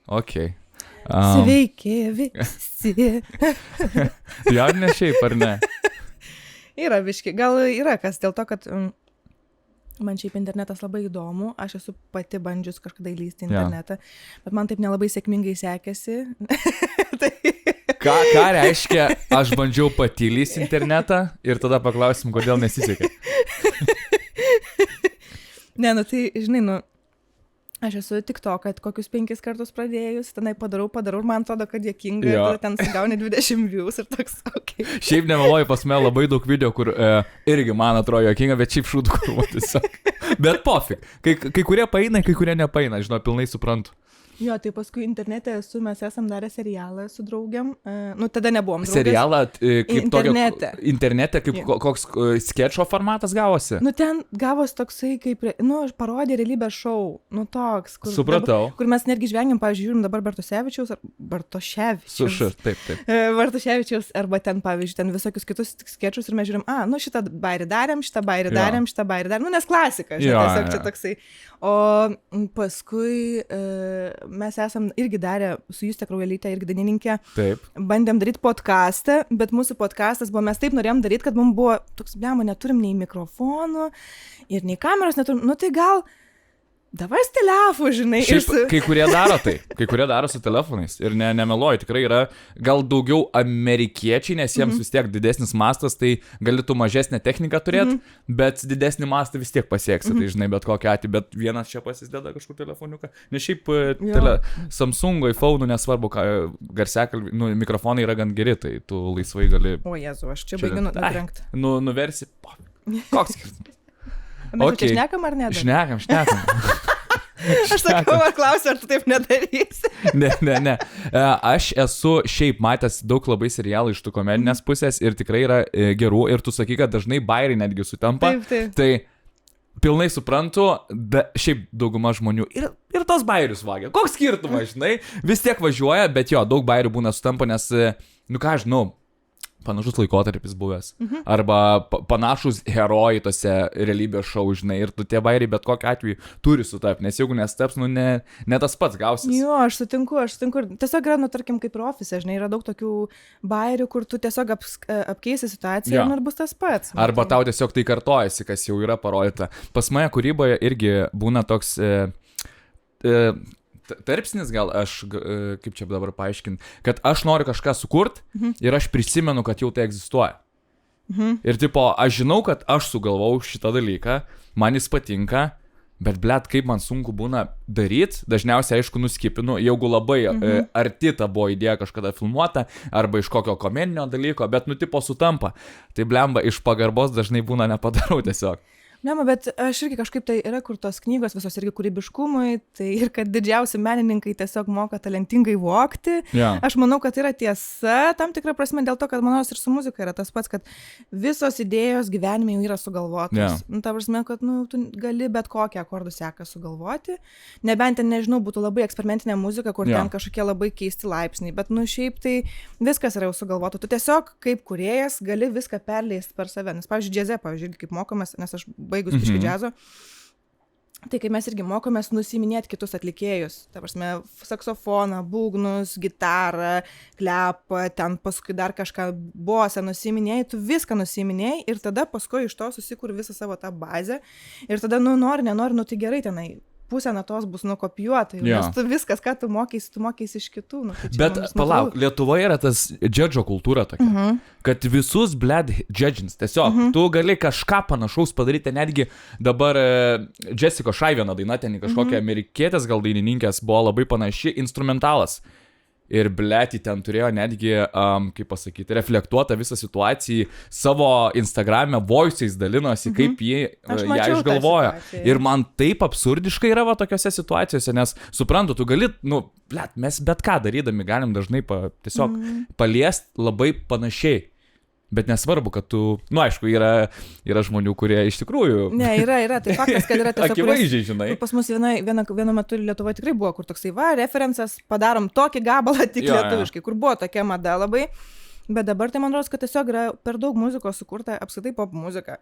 Okay. Sveiki visi. Jau ne šiaip, ar ne? Yra biški, gal yra kas dėl to, kad man šiaip internetas labai įdomu, aš esu pati bandžius kažkada įlysti internetą, bet man taip nelabai sėkmingai sekėsi. Tai... Ką reiškia, aš bandžiau pati įlysti internetą ir tada paklausim, kodėl nesisekė. Ne, tai, žinai, aš esu tik to, kad kokius 5 kartus pradėjus, tenai padarau ir man atrodo, kad dėkinga, ir ten sugauni 20 views ir toks, okei. Okay. Šiaip nemeluoju, pas mane labai daug video, kur irgi man atrodo dėkinga, bet šiaip šūdų kur tiesiog. Bet pofik, kai kurie paeina, kai kurie nepaeina, žinau, pilnai suprantu. Jo, tai paskui internete mes esam darę serialą su draugiam, tada nebuvom draugės. Serialą kaip internete. Tokio, internete, kaip koks skečo formatas gavosi? Ten gavosi toksai, kaip, parodė realybės šou, toks. Supratau. Kur mes netgi žvengiam, pavyzdžiui, žiūrim dabar Bartoševičiaus, Bartoševičiaus, arba ten, pavyzdžiui, ten visokius kitus skečus ir mes žiūrim, šitą bairį darėm, nes klasika, tiesiog čia toksai. O paskui mes esam irgi darę su Juste Kraujelyte, irgi dainininkė. Taip. Bandėm daryti podcastą, bet mūsų podcastas buvo, mes taip norėjom daryti, kad mums buvo toks, neturim nei mikrofonų ir nei kameros neturim, tai gal davai telefų, žinai. Šiaip, kai kurie daro su telefonais ir nemeluoju, tikrai yra gal daugiau amerikiečiai, nes jiems vis tiek didesnis mastas, tai galėtų mažesnę techniką turėti, bet didesnį mastą vis tiek pasieksi, tai žinai, bet kokią atį, bet vienas čia pasideda kažkur telefoniuką, nes šiaip Samsung, iPhone, nesvarbu, mikrofonai yra gan geri, tai tu laisvai gali... O Jezu, aš čia baigiu nutrenkti. Nuversi, koks skirtumas? Mes čia šnekam ar ne? Šnekam. Aš sakau, klausiu, ar tu taip nedarysi? Ne. Aš esu šiaip matęs daug labai serialų iš tų komedinės pusės ir tikrai yra gerų ir tu sakai, kad dažnai bairiai netgi sutampa. Taip. Tai pilnai suprantu, šiaip dauguma žmonių ir tos bairius vagia. Koks skirtumas, žinai? Vis tiek važiuoja, bet jo, daug bairių būna sutampa, nes, ką žinau, panašus laikotarpis buvęs. Arba panašus herojai tose realybės šou, žinai, ir tu tie bairiai bet kokiu atveju turi sutapti, nes jeigu nestaps, ne tas pats gausis. Jo, aš sutinku. Tiesiog yra, tarkim, kaip ir ofise, žinai, yra daug tokių bairių, kur tu tiesiog apkeisi situaciją ir bus tas pats. Arba tau tiesiog tai kartojasi, kas jau yra parodyta. Pas mane kūryboje irgi būna toks... tarpsnis gal aš, kaip čia dabar paaiškinti, kad aš noriu kažką sukurt ir aš prisimenu, kad jau tai egzistuoja. Ir tipo, aš žinau, kad aš sugalvau šitą dalyką, man jis patinka, bet blet, kaip man sunku būna daryti, dažniausiai aišku nuskipinu, jeigu labai arti ta buvo idėja kažkada filmuota, arba iš kokio komedinio dalyko, bet tipo sutampa. Tai blemba, iš pagarbos dažnai būna nepadarau tiesiog. Ne, bet aš irgi kažkaip tai yra, kur tos knygos visos irgi kūrybiškumui, tai ir kad didžiausi menininkai tiesiog moka talentingai vokti. Aš manau, kad yra tiesa, tam tikra prasme, dėl to, kad manos ir su muzika yra tas pats, kad visos idėjos gyvenime jau yra sugalvotos. Ta prasme, kad tu gali bet kokią akordų seką sugalvoti, nebent ten, nežinau, būtų labai eksperimentinė muzika, kur ten kažkokie labai keisti laipsniai, bet šiaip tai viskas yra jau sugalvota. Tu tiesiog kaip kūrėjas gali viską perleisti per save. Nes, pavyzdžiui, džiaze, kaip mokomės, nes aš baigus biškį džiazo, tai kai mes irgi mokomės nusiminėti kitus atlikėjus, ta prasme, saksofoną, būgnus, gitarą, klepą, ten paskui dar kažką bosą nusiminėjai, tu viską nusiminėjai ir tada paskui iš to susikuri visą savo tą bazę ir tada, nenori, tai gerai tenai. Pusė natos bus nukopijuota, nes tu viskas, ką tu mokeisi iš kitų. Bet palauk, Lietuvoje yra tas džedžo kultūra tokia, kad visus bled džedžins, tiesiog tu gali kažką panašaus padaryti, netgi dabar Jessica Shy viena daina, ten kažkokia amerikietės gal dainininkės buvo labai panaši, instrumentalas. Ir blėti ten turėjo netgi, kaip pasakyti, reflektuotą visą situaciją savo Instagram'e voice'ais dalinosi, kaip jie ją išgalvoja. Ir man taip absurdiškai yra tokiose situacijose, nes suprantu, tu gali, mes bet ką darydami galim dažnai tiesiog paliesti labai panašiai. Bet nesvarbu, kad tu, aišku, yra žmonių, kurie iš tikrųjų... Ne, yra, tai faktas, kad yra tiesiog... Akivaizdžiai, žinai. Pas mus vienu metu Lietuvoje tikrai buvo, kur toksai referencas, padarom tokį gabalą tik lietuviškai, kur buvo tokia mada labai, bet dabar tai man rodos, kad tiesiog yra per daug muzikos sukurta, apskritai pop muzika.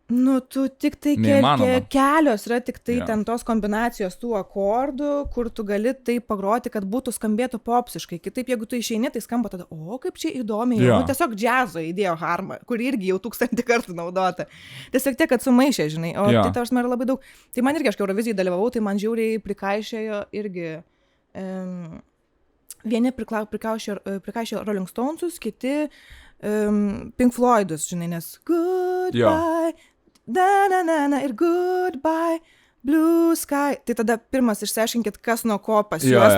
Nu, tu tik tai kelios yra tik tai ten tos kombinacijos tų akordų, kur tu gali tai pagroti, kad būtų skambėtų popsiškai. Kitaip, jeigu tu išeini, tai skamba tada, o kaip čia įdomiai. Nu, tiesiog džiazo įdėjo harmą, kur irgi jau 1000 kartų naudota. Tiesiog tiek, kad sumaišė, žinai. O tai tavars yra labai daug. Tai man irgi, aš Eurovizijai dalyvavau, tai man žiauriai prikaišėjo irgi. Vieni prikaišėjo Rolling Stonesus, kiti Pink Floydus, žinai, nes goodbye. Na, ir goodbye, blue sky. Tai tada pirmas išsiaiškinkit, kas nuo ko pas juos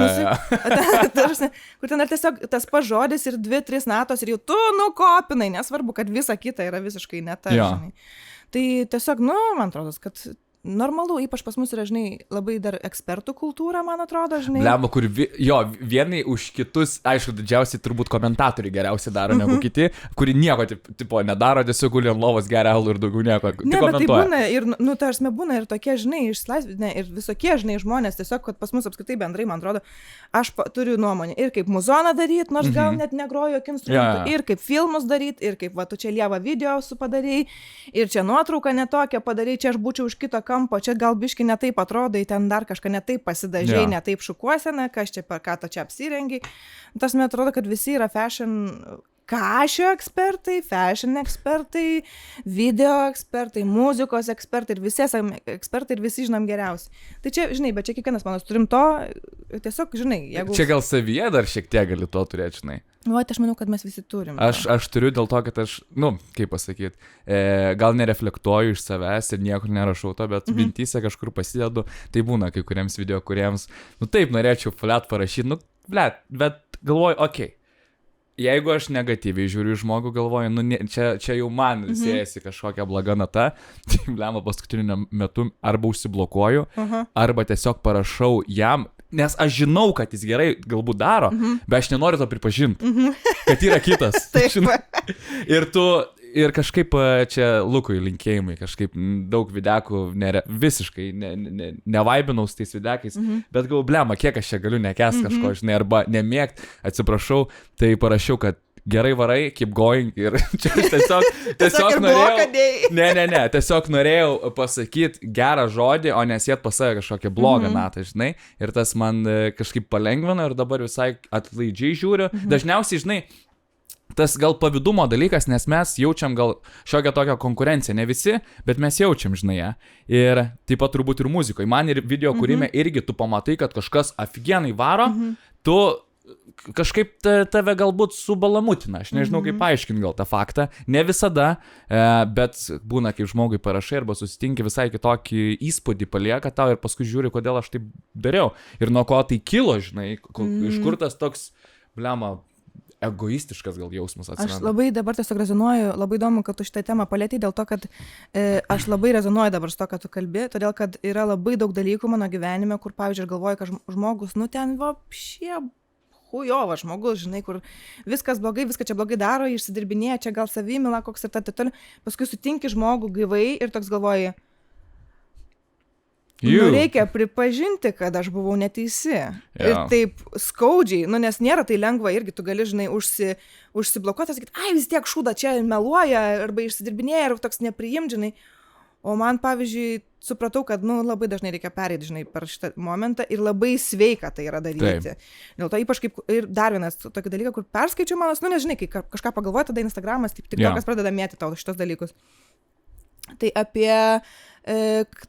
kur ten yra tiesiog tas pats žodis ir 2-3 natos ir jau tu nukopinai, nesvarbu, kad visa kita yra visiškai ne ta, žinai. Tai tiesiog, man atrodo, kad normalu, ypač pas mus yra, žinai, labai dar ekspertų kultūra, man atrodo, žinai. Blemba, kur vienai už kitus, aišku, didžiausiai turbūt komentatoriai geriausiai daro negu kiti, kuri nieko, tipo, nedaro, tiesiog guli ant lovos geria alų ir daugiau nieko. Ne, bet tai būna ir, tarsime, būna ir tokie, žinai, išlaisvinę ir visokie, žinai, žmonės, tiesiog, kad pas mus apskritai bendrai, man atrodo, aš turiu nuomonę ir kaip muzoną daryti, nors gal net negroju jokių instrumentų, ir kaip filmus daryti, ir kaip, va, tu čia lievą video padarei, ir čia nuotrauką netokią padarei, čia aš būčiau už kito kampo, čia gal biški ne taip atrodai, ten dar kažką ne taip pasidažiai, ne taip šukuosena, kas čia per ką tu čia apsirengi. Tas man atrodo, kad visi yra fashion kašio ekspertai, fashion ekspertai, video ekspertai, muzikos ekspertai ir visi esame ekspertai ir visi žinom geriausiai. Tai čia, žinai, bet čia kiekvienas manas turim to, tiesiog, žinai, jeigu... Čia gal savyje dar šiek tiek gali to turėti, žinai. Aš manau, kad mes visi turim. Aš turiu dėl to, kad aš, kaip pasakyti, gal nereflektuoju iš savęs ir niekur nerašau to, bet mintyse kažkur pasidedu, tai būna kai kuriems video, kuriems, taip, norėčiau flat parašyti, bet galvoju, okei. Jeigu aš negatyviai žiūriu į žmogų, galvoju, čia jau man siejasi kažkokia bloga nata, tai blemba paskutiniu metu arba užsiblokuoju, arba tiesiog parašau jam, nes aš žinau, kad jis gerai galbūt daro, bet aš nenoriu to pripažinti, kad yra kitas. Ir kažkaip čia Lukui linkėjimai, kažkaip daug videkų visiškai nevaibinau su tais videkais, bet galvoju, blema, kiek aš čia galiu nekęst kažko, žinai, arba nemėgt, atsiprašau, tai parašiau, kad gerai varai, keep going ir čia tiesiog norėjau, tiesiog norėjau pasakyti gerą žodį, o nesėt pas save kažkokią blogą natą, žinai, ir tas man kažkaip palengvino ir dabar visai atlaidžiai žiūriu, dažniausiai, žinai, tas gal pavydumo dalykas, nes mes jaučiam gal šiokią tokią konkurenciją, ne visi, bet mes jaučiam, žinai, ir taip pat turbūt ir muzikoje, man ir video kūrime irgi tu pamatai, kad kažkas aфиgenai varo, tu kažkaip tave galbūt subalamutina, aš nežinau kaip paaiškinti gal tą faktą, ne visada, bet būna kaip žmogui parašai arba susitinki visai kitokį įspūdį palieka tau ir paskui žiūri, kodėl aš taip dariau ir nuo ko tai kilo, žinai, iš kur tas toks, blema, egoistiškas gal jausmas atsiranda. Aš labai dabar tiesiog rezonuoju, labai įdomu, kad tu šitą temą palėtei, dėl to, kad aš labai rezonuoju dabar su to, kad tu kalbi, todėl, kad yra labai daug dalykų mano gyvenime, kur, pavyzdžiui, aš galvoju, kad žmogus, ten vapšie hujovas žmogus, žinai, kur viskas blogai, viską čia blogai daro, išsidirbinėja, čia gal savimila, koks ir toliau. Paskui sutinki žmogų gyvai ir toks galvoji, reikia pripažinti, kad aš buvau neteisi. Ir taip skaudžiai, nes nėra tai lengva, irgi tu gali, žinai, užsiblokuoti, sakyti, vis tiek šūda čia meluoja, arba išsidirbinėja, ir toks nepriimt, žinai. O man, pavyzdžiui, supratau, kad, labai dažnai reikia pereiti, žinai, per šitą momentą ir labai sveika tai yra daryti. Dėl to ypač kaip ir dar vienas tokį dalyką, kur perskaičiu manas, nežinai, kai kažką pagalvoji, tada Instagramas, tik tokas pradeda mėti tau šitos dalykus. Tai apie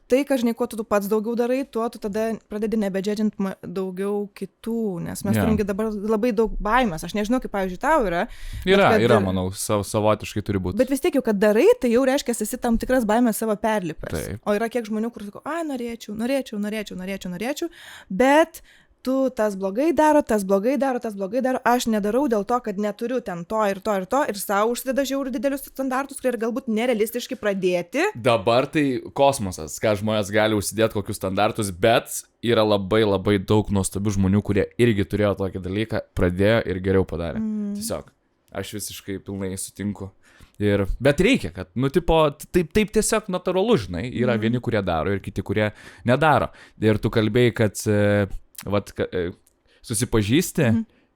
tai, kad, žinai, kuo tu pats daugiau darai, tuo tu tada pradedi nebedžedžint daugiau kitų, nes mes turim dabar labai daug baimės. Aš nežinau, kaip, pavyzdžiui, tau yra. Yra, manau, savotiškai turi būti. Bet vis tiek jau, kad darai, tai jau reiškia, esi tam tikras baimės savo perlipęs. Taip. O yra kiek žmonių, kur sako, norėčiau, bet tu tas blogai daro, aš nedarau dėl to, kad neturiu ten to ir savo užsideda žiauriai didelius standartus, kurie galbūt nerealistiški pradėti. Dabar tai kosmosas, ką žmonės gali užsidėti kokius standartus, bet yra labai labai daug nuostabių žmonių, kurie irgi turėjo tokį dalyką, pradėjo ir geriau padarė. Tiesiog, aš visiškai pilnai sutinku. Bet reikia, kad, taip tiesiog natūralu, žinai, yra vieni, kurie daro ir kiti, kurie nedaro. Ir tu kalbėjai, kad susipažįsti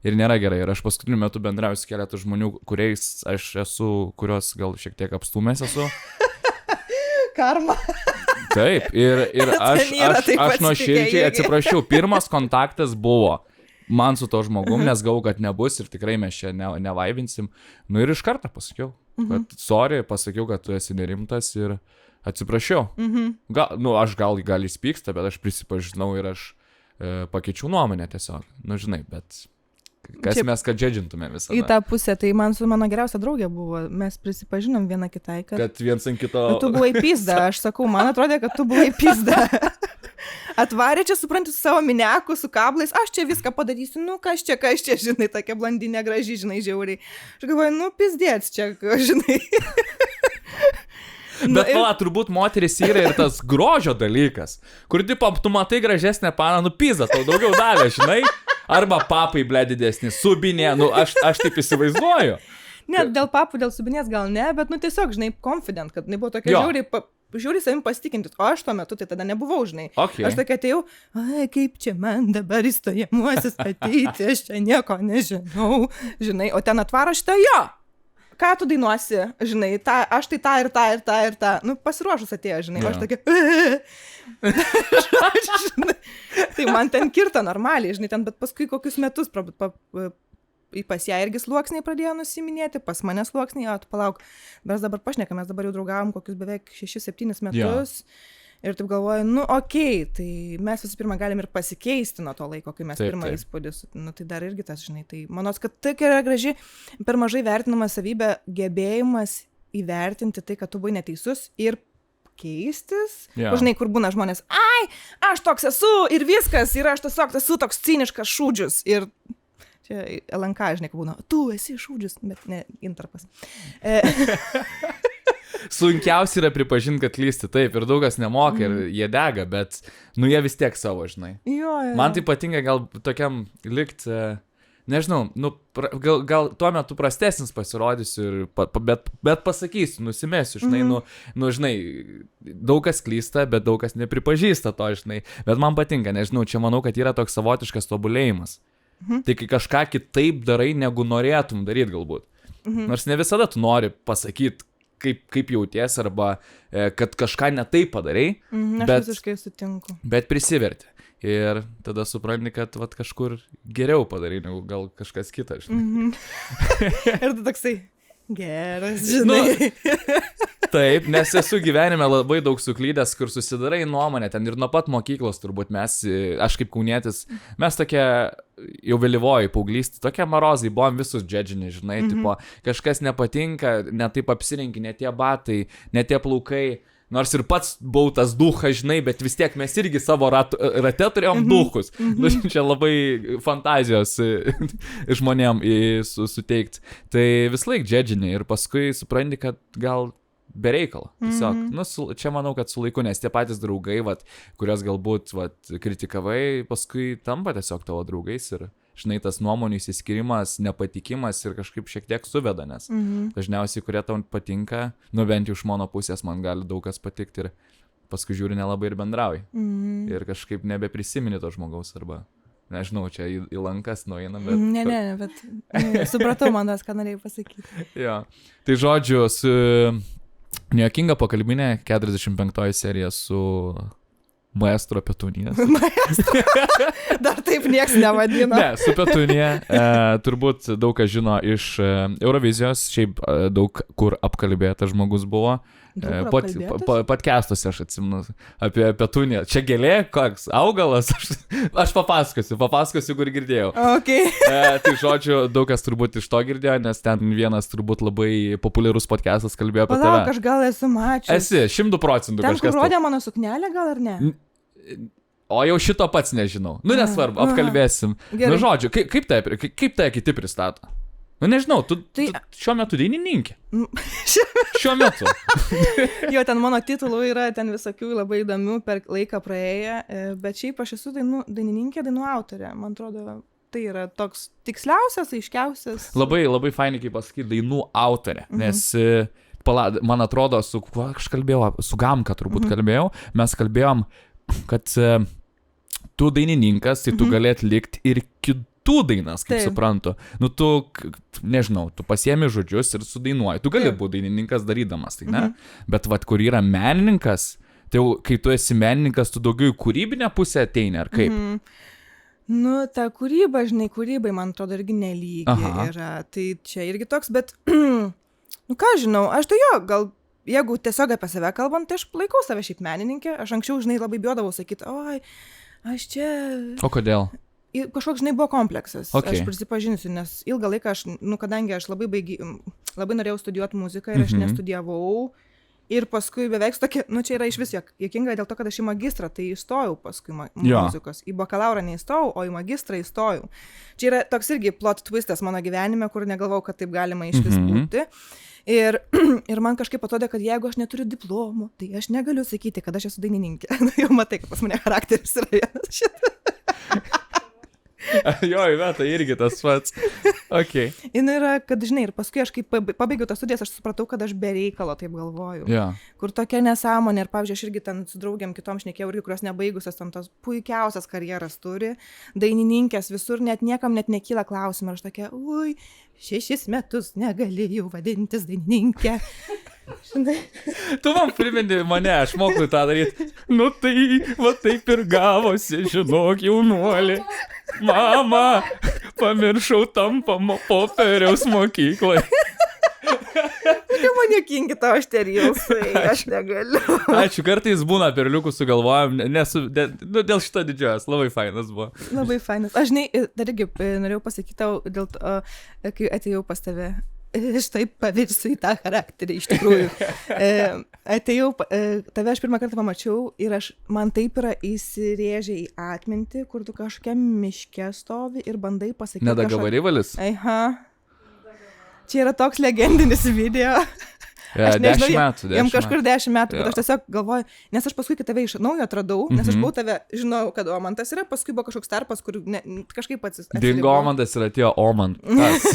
ir nėra gerai. Ir aš paskutiniu metu bendrauju su keletu žmonių, kuriais aš esu, kurios gal šiek tiek apstūmęs esu. Karma. Taip, ir aš nuoširdžiai atsiprašiau, pirmas kontaktas buvo man su to žmogum, nes galvau, kad nebus ir tikrai mes čia nevaibinsim. Nu ir iš karto pasakiau, kad sorry, pasakiau, kad tu esi nerimtas ir atsiprašiau. Aš gal jis pyksta, bet aš prisipažinau ir aš pakeičiau nuomonę tiesiog. Nu žinai, bet kas mes, kad džedžintume visą. Į tą pusę, tai man su mano geriausia draugė buvo, mes prisipažinom viena kitai, kad viens ant kito... Tu buvai pizda, aš sakau, man atrodė, kad tu buvai pizda. Atvarė čia, supranti, su savo miniaku, su kablais, aš čia viską padarysiu, nu kas čia, žinai, tokia blondinė graži, žinai, žiauriai. Aš galvoju, nu pizdėts čia, žinai. Bet turbūt moteris yra ir tas grožio dalykas, kur tipo, tu matai gražesnę paną, nu pizda, tau daugiau davė, žinai, arba papai, ble, didesnį, subinė, nu aš taip įsivaizduoju. Ne, dėl papų, dėl subinės gal ne, bet nu tiesiog, žinai, confident, kad jinai buvo tokia žiauriai savim pasitikintis, o aš tuo metu tai tada nebuvau, žinai. Okay. Aš tokia atėjau, kaip čia man dabar įstojamuosius ateiti, aš čia nieko nežinau, žinai, o ten atvaro šitą, jo. Ką tu dainuosi, žinai, aš tai tą ir tą, nu, pasiruošus atėjo, žinai, aš tokia, žinai, tai man ten kirta normaliai, žinai, ten, bet paskui kokius metus pas ją irgi sluoksniai pradėjo nusiminėti, pas mane sluoksniai, o tu palauk, mes dabar pašnekam, mes dabar jau draugavom kokius beveik 6-7 metus. Ir taip galvoju, nu okei, tai mes visų pirma galim ir pasikeisti nuo to laiko, kai mes pirmą įspūdį, nu tai dar irgi tas, žinai, tai manos, kad tai yra graži, per mažai vertinama savybė, gebėjimas įvertinti tai, kad tu buvai neteisus ir keistis. Žinai, kur būna žmonės, aš toks esu ir viskas, ir aš tiesiog esu toks ciniškas šūdžius. Ir čia LNK, žinai, kad būna, tu esi šūdžius, bet ne intarpas. Sunkiausia yra pripažinti, kad klysti, taip, ir daugas nemoka ir jie dega, bet, nu, jie vis tiek savo, žinai. Jo. Man tai patinka gal tokiam likt, nežinau, nu, gal tuo metu prastesnis pasirodysiu, bet pasakysiu, nusimesiu, žinai, nu, žinai, daug kas klysta, bet daug kas nepripažįsta to, žinai, bet man patinka, nežinau, čia manau, kad yra toks savotiškas tobulėjimas. Tai kai kažką kitaip darai, negu norėtum daryti galbūt. Nors ne visada tu nori pasakyti, kaip jauties, arba kad kažką ne taip padarai, aš visiškai sutinku. Bet prisiverti. Ir tada supranti, kad vat, kažkur geriau padarai, negu gal kažkas kitas, žinai. Ir tu toksai geras, žinai. Taip, nes esu gyvenime labai daug suklydęs, kur susidarai nuomonę ten ir nuo pat mokyklos turbūt aš kaip kaunietis, mes tokie jau vėlyvoji paauglystė, tokie marozai, buvom visus džedžini, žinai, tipo, kažkas nepatinka, ne taip apsirenki, ne tie batai, ne tie plaukai, nors ir pats buvau tas duchas, žinai, bet vis tiek mes irgi savo rate turėjom duchus. Nu, čia labai fantazijos žmonėm suteikti. Tai vis laik džedžini ir paskui supranti, kad gal be reikalo. Tiesiog, nu, čia manau, kad su laiku, nes tie patys draugai, kurios galbūt kritikavai, paskui tampa tiesiog tavo draugais ir, žinai, tas nuomonių įsiskirimas, nepatikimas ir kažkaip šiek tiek suveda, nes dažniausiai, kurie tau patinka, nu bent jau iš mano pusės man gali daug kas patikti ir paskui žiūri nelabai ir bendrauji. Ir kažkaip nebeprisimeni to žmogaus arba, nežinau, čia į lankas nueina, bet... Ne, bet supratau man tas, ką norėjai pasakyti. Jo. Tai žodžiu, su Nejuokinga pakalbinė 45 serija su Maestro Petunijas. Maestro? Dar taip nieks nevadina. Ne, su Petunija. Turbūt daug kas žino iš Eurovizijos, šiaip daug kur apkalbėtas žmogus buvo. Podcastuose aš atsimenu apie Petuniją. Čia gėlė, koks augalas, aš papasakosiu, kur girdėjau. Okay. Tai žodžiu, daug kas turbūt iš to girdėjo, nes ten vienas turbūt labai populiarus podcastas kalbėjo apie tave. Aš gal esu mačius. Esi, 100%. Ten, kur rodė mano suknelę, gal ar ne? O jau šito pats nežinau. Nu, nesvarbu, apkalbėsim. Gerai. Nu, žodžiu, kaip tai kiti pristato? Nu, nežinau, tu šiuo metu dainininkė. Šiuo metu. Jo, ten mano titulų yra, ten visokių labai įdomių per laiką praėję, bet šiaip aš esu dainininkė, dainų autorė. Man atrodo, tai yra toks tiksliausias, aiškiausias. Labai, labai fainai, kaip pasakyti, dainų autorė, nes... Man atrodo, aš kalbėjau, su Gamka turbūt kalbėjau, mes kalbėjom, kad tu dainininkas, tai tu gali atlikti ir kitų dainas, kaip suprantu. Nu, tu, nežinau, tu pasiemi žodžius ir sudainuoji. Tu gali būti dainininkas darydamas, tai ne? Bet vat, kur yra menininkas, tai jau, kai tu esi menininkas, tu daugiau į kūrybinę pusę ateini, ar kaip? Nu, ta kūryba, žinai, kūrybai, man atrodo, irgi nelygi yra. Tai čia irgi toks, bet, nu ką žinau, aš tai jo, gal... Jeigu tiesiog apie save kalbant, tai aš laikau save šiaip menininkė. Aš anksčiau, žinai, labai bijodavau sakyti, oi, aš čia... O kodėl? Kažkoks, žinai, buvo kompleksas. Aš prisipažinsiu, nes ilgą laiką aš, nu, kadangi aš labai norėjau studijuoti muziką ir aš nestudijavau. Ir paskui beveik tokia, nu, čia yra iš vis juokinga dėl to, kad aš į magistrą, tai įstojau paskui muzikos. Į bakalaurą neįstojau, o į magistrą įstojau. Čia yra toks irgi plot twistas mano gyvenime, kur negalvau, kad taip galima iš vis būti. Ir man kažkaip atrodė, kad jeigu aš neturiu diplomų, tai aš negaliu sakyti, kad aš esu dainininkė. Jau matai, kad pas mane charakteris yra vienas šitą. Jo, tai irgi tas pats. Okay. Ir yra, kad, žinai, ir paskui aš kaip pabaigiau tas studijas, aš supratau, kad aš be reikalo taip galvoju. Yeah. Kur tokia nesąmonė. Ir, pavyzdžiui, aš irgi ten su draugiam kitom šnekėjau, irgi, kurios nebaigusios tam tos puikiausias karjeras turi. Dainininkės visur, niekam net nekyla klausimų. Ir aš tokia, 6 metus negalėjau vadintis dainininkė. Žinai. Tu man primeni mane, aš moku tą daryti. Nu tai, va taip ir gavosi, žinok, jaunuolį. Mama, pamiršau tampamo popieriaus mokyklai. Kaip man juokingi tavo šitie reelsai, aš negaliu. Ačiū, kartais būna perliukų sugalvojam, dėl šito didžios, labai fainas buvo. Labai fainas. Aš, žinai, dar irgi norėjau pasakyti tau, dėl to, kai atėjau pas tave. Štai pavirsiu į tą charakterį, iš tikrųjų. Atėjau, tave aš pirmą kartą pamačiau ir man taip yra įsirėžę į atmintį, kur tu kažkokia miške stovi ir bandai pasakyti. Nedagavarivalis? Aha. Čia yra toks legendinis video. Aš nežinau, 10 metų. Jam kažkur 10 metų, bet aš tiesiog galvoju, nes aš paskui tave iš naujo atradau, nes aš buvau tave, žinau, kad Omantas yra, paskui buvo kažkoks tarpas, kur kažkaip atsiribau. Dingo Omantas ir atėjo Omantas.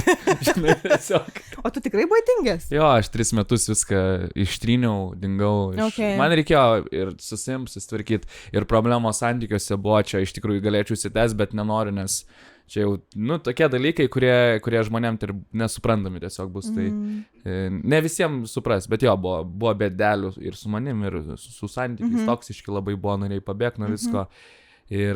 Žinai, tiesiog. O tu tikrai buvai dingęs? Jo, aš 3 metus viską ištryniau, dingau. Man reikėjo ir susitvarkyti. Ir problemos santykiuose buvo, čia iš tikrųjų galėčiau įsitęs, bet nenoriu, nes čia jau, nu, tokie dalykai, kurie žmonėm tai nesuprantami tiesiog bus. Tai ne visiems supras, bet jo, buvo bėdelių ir su manim, ir su santykiais toksiški labai buvo, norėjai pabėgti nuo visko. Ir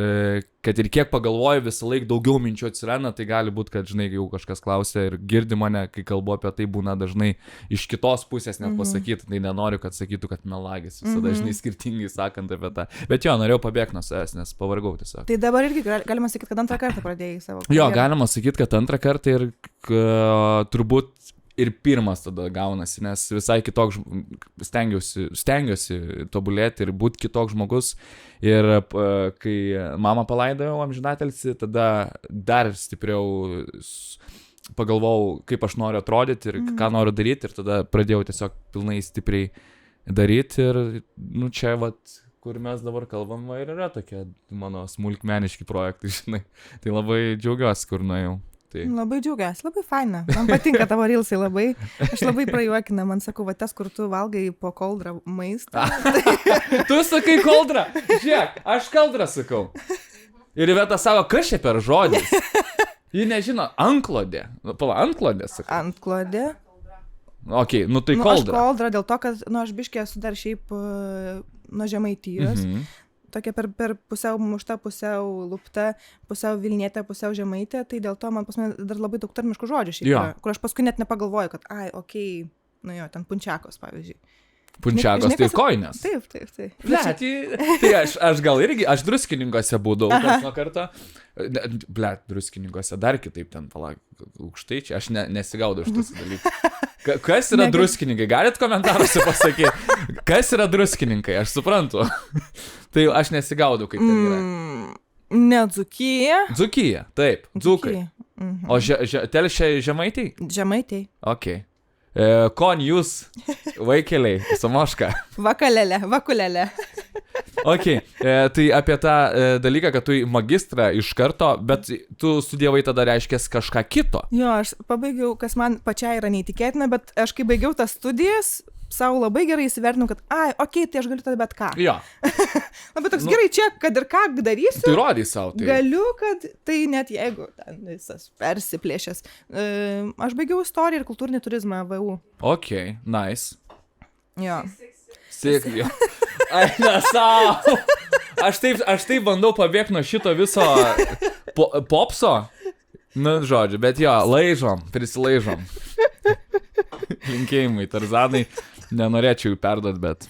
kad ir kiek pagalvoju, visą laiką daugiau minčių atsiranda, tai gali būti, kad, žinai, jau kažkas klausia ir girdi mane, kai kalbu apie tai, būna dažnai iš kitos pusės net pasakyti, tai nenoriu, kad sakytų, kad melagis, visada dažnai skirtingai sakant apie tą. Bet jo, norėjau pabėgti nuo savęs, nes pavargau tiesiog. Tai dabar irgi galima sakyti, kad antrą kartą pradėjai savo karjerą. Jo, galima sakyti, kad antrą kartą ir turbūt ir pirmas tada gaunasi, nes visai kitoks, stengiuosi tobulėti ir būti kitoks žmogus. Ir kai mamą palaidojau amžinatelsi, tada dar stipriau pagalvojau, kaip aš noriu atrodyti ir ką noriu daryti. Ir tada pradėjau tiesiog pilnai stipriai daryti. Ir nu, čia vat, kur mes dabar kalbam, ir yra tokie mano smulkmeniški projektai, žinai. Tai labai džiaugiuosi, kur nuėjau. Tai. Labai džiaugiuosi, labai faina. Man patinka tavo reelsai labai. Aš labai prajuokina, man sakau, va tas, kur tu valgai po koldrą maistą. Tu sakai koldrą? Žiūrėk, aš koldrą sakau. Ir Iveta savo, kas čia per žodis? Ji nežino, antklodė. Pala, antklodė sakau. Antklodė. Ok, nu tai koldra. Aš koldra dėl to, kad, nu, aš biškė esu dar šiaip nuo Žemaitijos. Tokia per pusiau mušta, pusiau lupta, pusiau vilnietė, pusiau žemaitė, tai dėl to man pas mane dar labai daug tarmiškų žodžių šiaip yra, kur aš paskui net nepagalvoju, kad, okei, nu jo, ten punčiakos, pavyzdžiui. Punčiakos, tai koinės. Taip. Tai aš gal irgi, aš Druskininkuose būdavau nuo karto. Druskininkuose dar kitaip ten, palauk, aukštai čia, aš nesigaudau šitas dalykas. Kas yra druskininkai? Galit komentaruose pasakyti, kas yra druskininkai, aš suprantu. Tai aš nesigaudau, kaip ten yra. Ne Dzūkija. Dzūkija, taip, dzūkai. O telšia žemaitiai? Žemaitiai. Ok. Kon jūs, vaikeliai, samoška. Vakulelė. Ok, tai apie tą dalyką, kad tu į magistrą iš karto, bet tu studijavai tada reiškės kažką kito. Jo, aš pabaigiau, kas man pačiai yra neįtikėtina, bet aš kai baigiau tas studijas, savo labai gerai įsivertinu, kad, tai aš galiu tada bet ką. Jo. Labai toks gerai čia, kad ir ką darysiu. Tai rodai savo. Tai. Galiu, kad tai net jeigu ten visas persiplėšęs. Aš baigiau istoriją ir kultūrinį turizmą VU. Ok, nice. Jo. Sik, jo. Ai, nesau. Aš taip bandau pabėgti nuo šito viso popso. Nu, žodžiu, bet jo, prisilaižom. Linkėjimai, Tarzanai. Nenorėčiau jų perduoti, bet...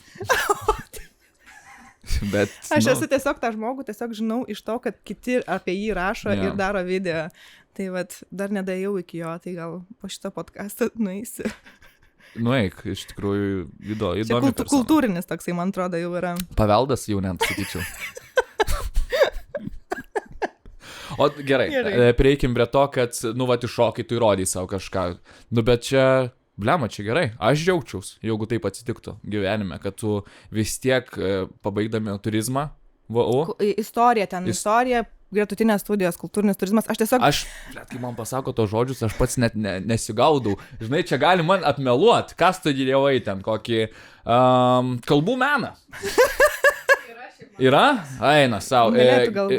Aš esu tiesiog tą žmogų, tiesiog žinau iš to, kad kiti apie jį rašo ir daro video. Tai vat, dar nedėjau iki jo, tai gal po šitą podcastą nueisi. Nueik, iš tikrųjų įdomi persona. Kultūrinis toksai, man atrodo, jau yra. Paveldas jau net, sakyčiau. O gerai, prieikim prie to, kad, iššokai, tu įrodai savo kažką. Bet čia, blema, čia gerai. Aš džiaugčiaus, jeigu taip atsitiktų gyvenime, kad tu vis tiek pabaigdami turizmą, Istorija, gretutinės studijos, kultūrinis turizmas, aš tiesiog... Kai man pasako to žodžius, aš pats net nesigaudau. Žinai, čia gali man apmeluoti, ką studijavai ten, kokį kalbų meną. Yra? Eina savo.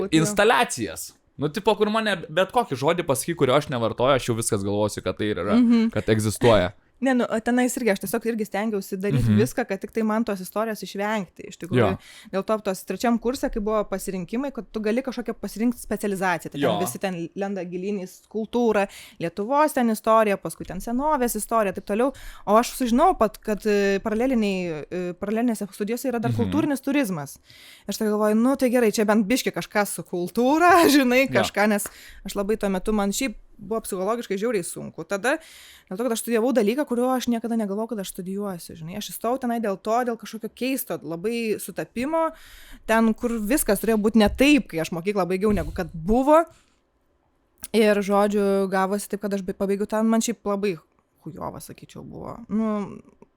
Instaliacijas. Tipo, kur mane bet kokį žodį pasaky, kurio aš nevartoju, aš jau viskas galvosiu, kad tai yra, kad egzistuoja. Ne, tenais irgi, aš tiesiog irgi stengiausi daryti viską, kad tik tai man tos istorijos išvengti. Iš tikrųjų, dėl to tos trečiam kurse, kai buvo pasirinkimai, kad tu gali kažkokią pasirinkti specializaciją. Tai ten visi ten lenda gilynį kultūrą, Lietuvos ten istorija, paskui ten senovės istorija, taip toliau. O aš sužinau pat, kad paralelinėse studijose yra dar kultūrinis turizmas. Aš tai galvoju, tai gerai, čia bent biški kažkas su kultūra, žinai, kažką, nes aš labai tuo metu man šiaip buvo psichologiškai žiauriai sunku. Tada, dėl to, kad aš studijavau dalyką, kurio aš niekada negalvojau, kad aš studijuosiu, žinai. Aš įstojau tenai dėl kažkokio keisto, labai sutapimo, ten, kur viskas turėjo būti ne taip, kai aš mokyklą baigiau, negu kad buvo. Ir, žodžiu, gavosi taip, kad aš pabaigiau ten, man šiaip labai hujovas, sakyčiau, buvo.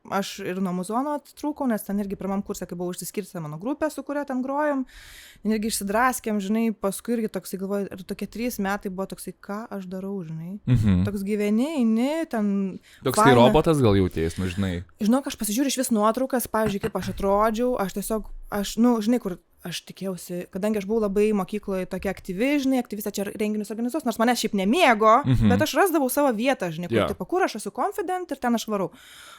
Aš ir nuo muzono atitrūkau, nes ten irgi pirmam kursė, kai buvau išsiskirta mano grupė, su kuria ten grojom, irgi išsidraskėm, žinai, paskui irgi toksai galvoju, ir tokie 3 metai buvo toksai, ką aš darau, žinai. Toks gyveni, ten... Toks tai robotas gal jautėjus, žinai. Žinok, aš pasižiūriu iš vis nuotraukas, pavyzdžiui, kaip aš atrodžiau, aš tiesiog, žinai, kur aš tikėjausi, kadangi aš buvau labai mokykloje tokia aktyvi, žinai, aktyvistė čia renginius organizuos, nors mane šiaip nemėgo, bet aš rasdavau savo vietą, žinai, kur aš esu confident ir ten aš varau.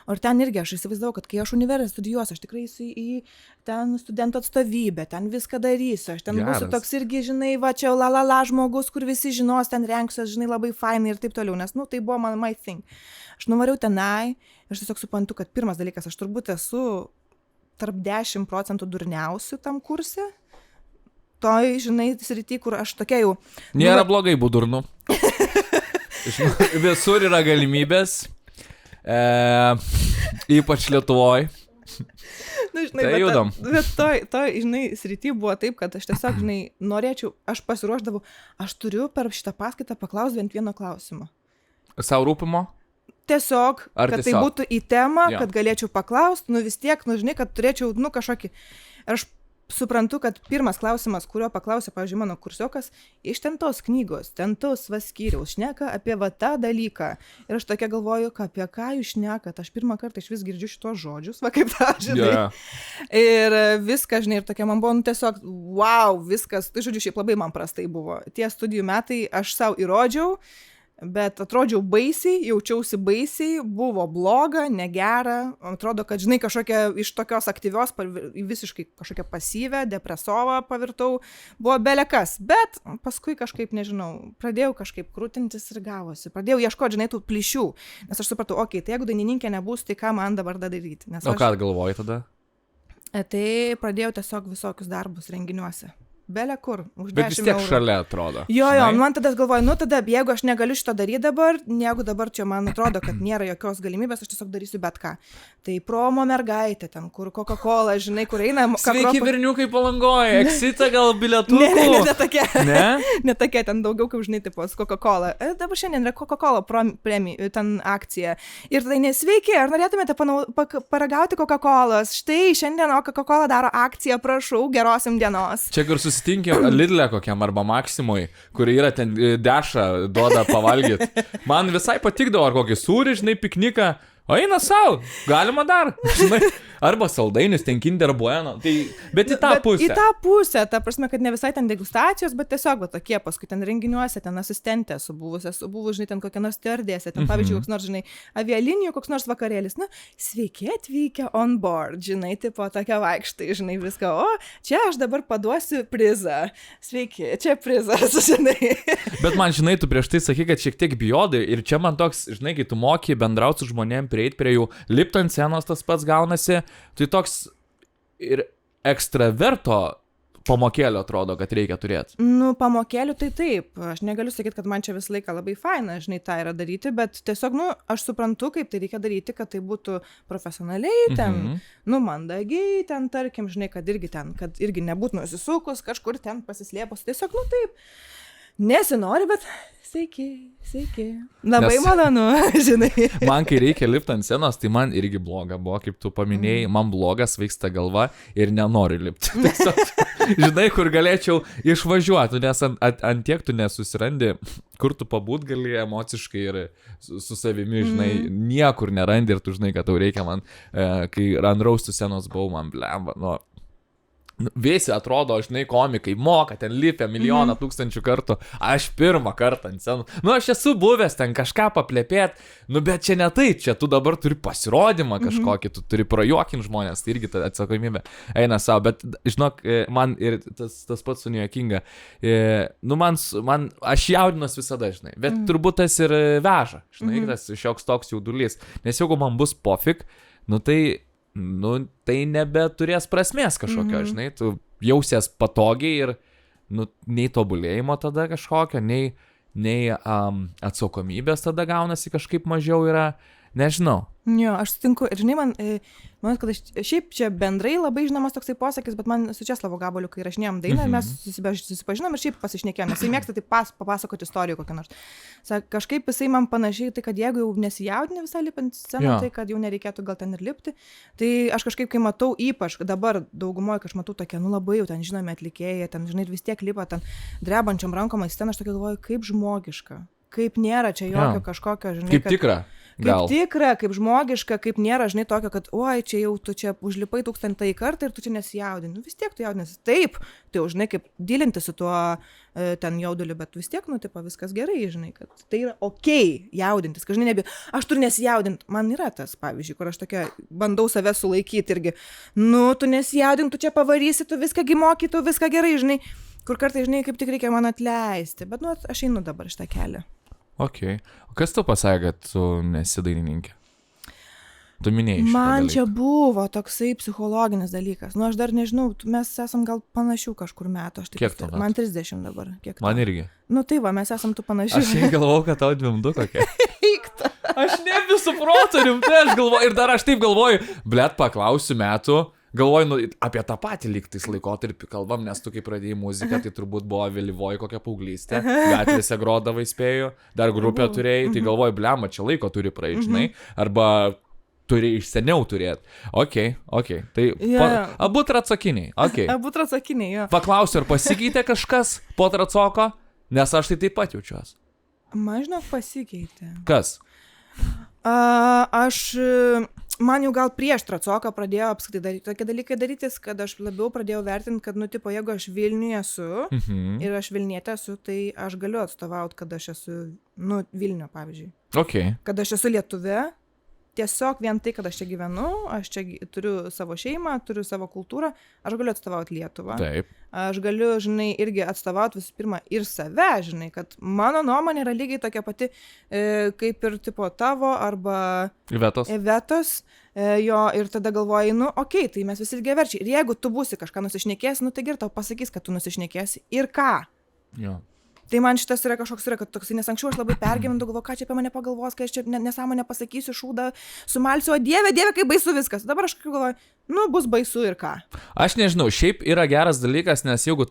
O ir ten irgi aš įsivaizdavau, kad kai aš universitete studijuosiu, aš tikrai esu į ten studentų atstovybę, ten viską darysiu, aš ten būsiu toks irgi, žinai, va čia la žmogus, kur visi žinos, ten rengsiuos, žinai, labai fainai ir taip toliau, nes, tai buvo my thing. Aš nuvariau tenai, aš tiesiog suprantu, kad pirmas dalykas, aš turbūt esu tarp 10% durniausių tam kurse. Toj, žinai, srity, kur aš tokia jau... Nėra blogai būt durnu. Visur yra galimybės. Ypač Lietuvoj. Žinai, tai judam. Bet toj, žinai, srity buvo taip, kad aš tiesiog, žinai, norėčiau, aš pasiruošdavau, aš turiu per šitą paskaitą paklausti bent vieno klausimo. Sau rūpimo? Tiesiog, kad tai būtų į temą, kad galėčiau paklausti, vis tiek, žinai, kad turėčiau, kažkokį. Ir aš suprantu, kad pirmas klausimas, kurio paklausė, pavyzdžiui, mano kursiokas, iš ten tos knygos, ten tos skyriaus, šneka apie tą dalyką. Ir aš tokia galvoju, apie ką jūs šnekat, aš pirmą kartą iš vis girdžiu šitos žodžius, kaip tą, žinai. Ir viskas, žinai, ir tokia man buvo, tiesiog, wow, viskas, tai žodžiu, šiaip labai man prastai buvo. Tie studijų metai aš savo įrodžiau, bet atrodžiau baisiai, jaučiausi baisiai, buvo bloga, negera, atrodo, kad, žinai, kažkokia iš tokios aktyvios, visiškai kažkokia pasyvę, depresovą pavirtau, buvo belekas, bet paskui kažkaip, nežinau, pradėjau kažkaip krūtintis ir gavosi, pradėjau ieškoti, žinai, tų plyšių, nes aš supratau, tai jeigu dainininkė nebus, tai ką man dabar daryti. Ką galvoji tada? Tai pradėjau tiesiog visokius darbus renginiuose. Belė kur, už 10 eurų. Bet vis tiek šalia atrodo. Jo, man tada galvoju, tada, jeigu aš negaliu šito daryti dabar, jeigu dabar čia man atrodo, kad nėra jokios galimybės, aš tiesiog darysiu bet ką. Tai promo mergaitė ten, kur Coca-Cola, žinai, kur eina... Sveiki, berniukai Palangoje, Exita gal bilietukų. Ne tokia. Ne? Ne tokia, ten daugiau kaip, žinai, tipos Coca-Cola. Dabar šiandien yra Coca-Cola premija, ten akcija. Ir tada nesveiki, ar norėtumėte paragauti Coca-Colos? Štai, šiandien Coca-Cola daro akciją, prašau, gerosim dienos. Čia kur susitinkėm Lidle kokiam arba Maksimui, kur yra ten dešą, duoda pavalgyti. Man visai patikdavo ar kokį sūrį, žinai, pikniką, O eina savo, galima dar, žinai, arba saldainis, ten Kinder Bueno, tai, bet į tą pusę. Į tą pusę, ta prasme, kad ne visai ten degustacijos, bet tiesiog tokie, paskui ten renginiuose, ten asistentė esu buvus, žinai, ten kokia nors stewardėse, ten pavyzdžiui, koks nors, žinai, avialinijų, koks nors vakarėlis, na, sveiki atvykę on board, žinai, tipo tokia vaikštai, žinai, viską, o, čia aš dabar paduosiu prizą, sveiki, čia prizas, žinai. Bet man, žinai, tu prieš tai sakai, kad šiek tiek bijodai ir čia man toks, žinai, kai tu moki bendrauti su žmonėm, prieit prie jų, lipti ant scenos tas pats gaunasi, tai toks ir ekstraverto pamokėlio atrodo, kad reikia turėti. Nu, pamokėlių tai taip, aš negaliu sakyti, kad man čia visą laiką labai faina, žinai, tą yra daryti, bet tiesiog, nu, aš suprantu, kaip tai reikia daryti, kad tai būtų profesionaliai, ten, nu, mandagiai, ten, tarkim, žinai, kad irgi nebūtų nusisukus, kažkur ten pasislėpus, tiesiog, nu, taip. Nesinori, bet sveiki. Labai malonu, žinai. Man, kai reikia lipti ant scenos, tai man irgi bloga buvo, kaip tu paminėjai, man blogas svaigsta galva ir nenoriu lipti. Tiesiog, žinai, kur galėčiau išvažiuoti, nes ant tiek tu nesusirandi, kur tu pabūt gali emociškai ir su savimi, žinai, niekur nerandi ir tu žinai, kad tau reikia man, kai ant raustų scenos buvau, man blemba, nu. Visi atrodo, žinai, komikai moka ten lipę milijoną tūkstančių kartų, aš pirmą kartą ant scenos, nu aš esu buvęs ten kažką paplepėt, nu bet čia ne tai, čia tu dabar turi pasirodymą kažkokį, tu turi prajuokinti žmonės, tai irgi ta atsakomybė eina savo, bet žinok, man ir tas pats su nejuokinga, nu man, aš jaudinuos visada, žinai, bet turbūt tas ir veža, žinai, tas šioks toks jaudulys, nes jeigu man bus pofik, nu tai nebeturės prasmės kažkokio, žinai, tu jausies patogiai ir, nu, nei tobulėjimo tada kažkokio, nei atsakomybės tada gaunasi kažkaip mažiau yra, nežinau. Jo, aš sutinku, ir žinai, man, kad šiaip čia bendrai labai žinomas toksai posakis, bet man su Česlovu Gabaliu, kai rašinėjom dainą, mes susipažinom ir šiaip pasišnekėjom, nes jis mėgsta tai papasakoti istorijų kokią nors. Kažkaip jisai man panašiai, tai kad jeigu jau nesijaudini visai lipant sceną, tai kad jau nereikėtų gal ten ir lipti, tai aš kažkaip, kai matau, ypač dabar daugumoje, kai aš matau tokia, nu labai jau ten žinomi atlikėjai, ten, žinai, vis tiek lipa ten drebančiam rankom į sceną, aš tokia galvoju, kaip žmogiška, kaip nėra čia jokio kažkokio, žinai, kaip tikra. Kaip tikra, kaip žmogiška, kaip nėra, žinai, tokio, kad, oi, čia jau tu čia užlipai 1000 kartą ir tu čia nesijaudini. Vis tiek tu jaudinasi. Taip, tai jau, žinai, kaip dilinti su tuo ten jauduliu, bet vis tiek, nu, tipo, viskas gerai, žinai, kad tai yra okei jaudintis, kad, žinai, aš turiu nesijaudinti. Man yra tas, pavyzdžiui, kur aš tokia bandau save sulaikyti irgi, nu, tu nesijaudink, tu čia pavarysi, tu viską gimoki, tu viską gerai, žinai, kur kartai, žinai, kaip tik reikia man atleisti, bet, nu, aš einu dabar šitą kelią. Ok. O kas tu pasakė, kad tu nesi dainininkė? Tu minėjai šitą Man dalyką. čia buvo toksai psichologinis dalykas. Nu, aš dar nežinau, mes esam gal panašių kažkur metų. Kiek tau metų? Man 30 dabar. Kiek Man irgi. Nu, tai va, mes esam tu panašių. Aš galvojau, kad tau 22 kokia. Aš ne visų protų rimtai, aš galvoju, ir dar aš taip galvoju, blet, paklausiu metų. Galvoju, nu, apie tą patį lygtais laikotarpį kalbam, nes tu kai pradėjai muziką, tai turbūt buvo vėlyvoji kokia paauglystė, gatvėse grodavai spėju, dar grupę turėjai, tai galvoju, blema, čia laiko turi praeiti, žinai, arba turi iš seniau turėti. Ok, tai abu tratsakiniai, ok. Abu tratsakiniai, jo. Paklausiu, ar pasikeitė kažkas po tratsoko, nes aš tai taip pat jaučiuosi. Man, žinok, pasikeitė. Kas? Man jau gal prieš tracoką pradėjo apskritai tokie dalykai darytis, kad aš labiau pradėjau vertinti, kad, nu, tipo, jeigu aš Vilniuje esu ir aš Vilnietė esu, tai aš galiu atstovauti, kad aš esu, nu, Vilniuje, pavyzdžiui. Okay. Kad aš esu Lietuvė, tiesiog vien tai, kad aš čia gyvenu, aš čia turiu savo šeimą, turiu savo kultūrą, aš galiu atstovauti Lietuvą. Taip. Aš galiu, žinai, irgi atstovauti visų pirma ir save, žinai, kad mano nuomonė yra lygiai tokia pati kaip ir tipo tavo arba Ivetos. Jo, ir tada galvoji, nu, okei, tai mes visi lygiaverčiai. Ir jeigu tu būsi kažką nusišnekėsi, nu, tai gerai tau pasakys, kad tu nusišnekėsi ir ką. Jo. Tai man šitas yra kažkoks yra, kad toksai, nes anksčiau aš labai pergyvendu, galvoju, ką čia apie mane pagalvos, kai aš čia nesąmonę pasakysiu, šūdą sumalsiu, o dieve, kaip baisu viskas. Dabar aš galvoju, nu, bus baisu ir ką. Aš nežinau, šiaip yra geras dalykas, nes jeigu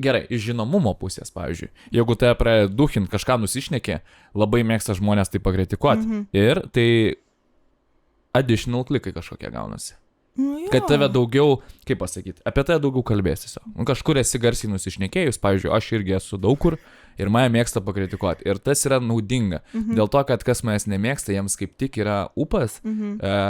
gerai, iš žinomumo pusės, pavyzdžiui, jeigu pradeda duchint kažką nusišnekė, labai mėgsta žmonės tai pagretikuoti. Ir tai additional klikai kažkokie gaunasi. Kad tave daugiau, kaip pasakyti, apie tave daugiau kalbės tiesiog. Kažkur esi garsiai nusišnekėjus, pavyzdžiui, aš irgi esu daug kur ir mane mėgsta pakritikuoti. Ir tas yra naudinga. Dėl to, kad kas manęs nemėgsta, jiems kaip tik yra upas,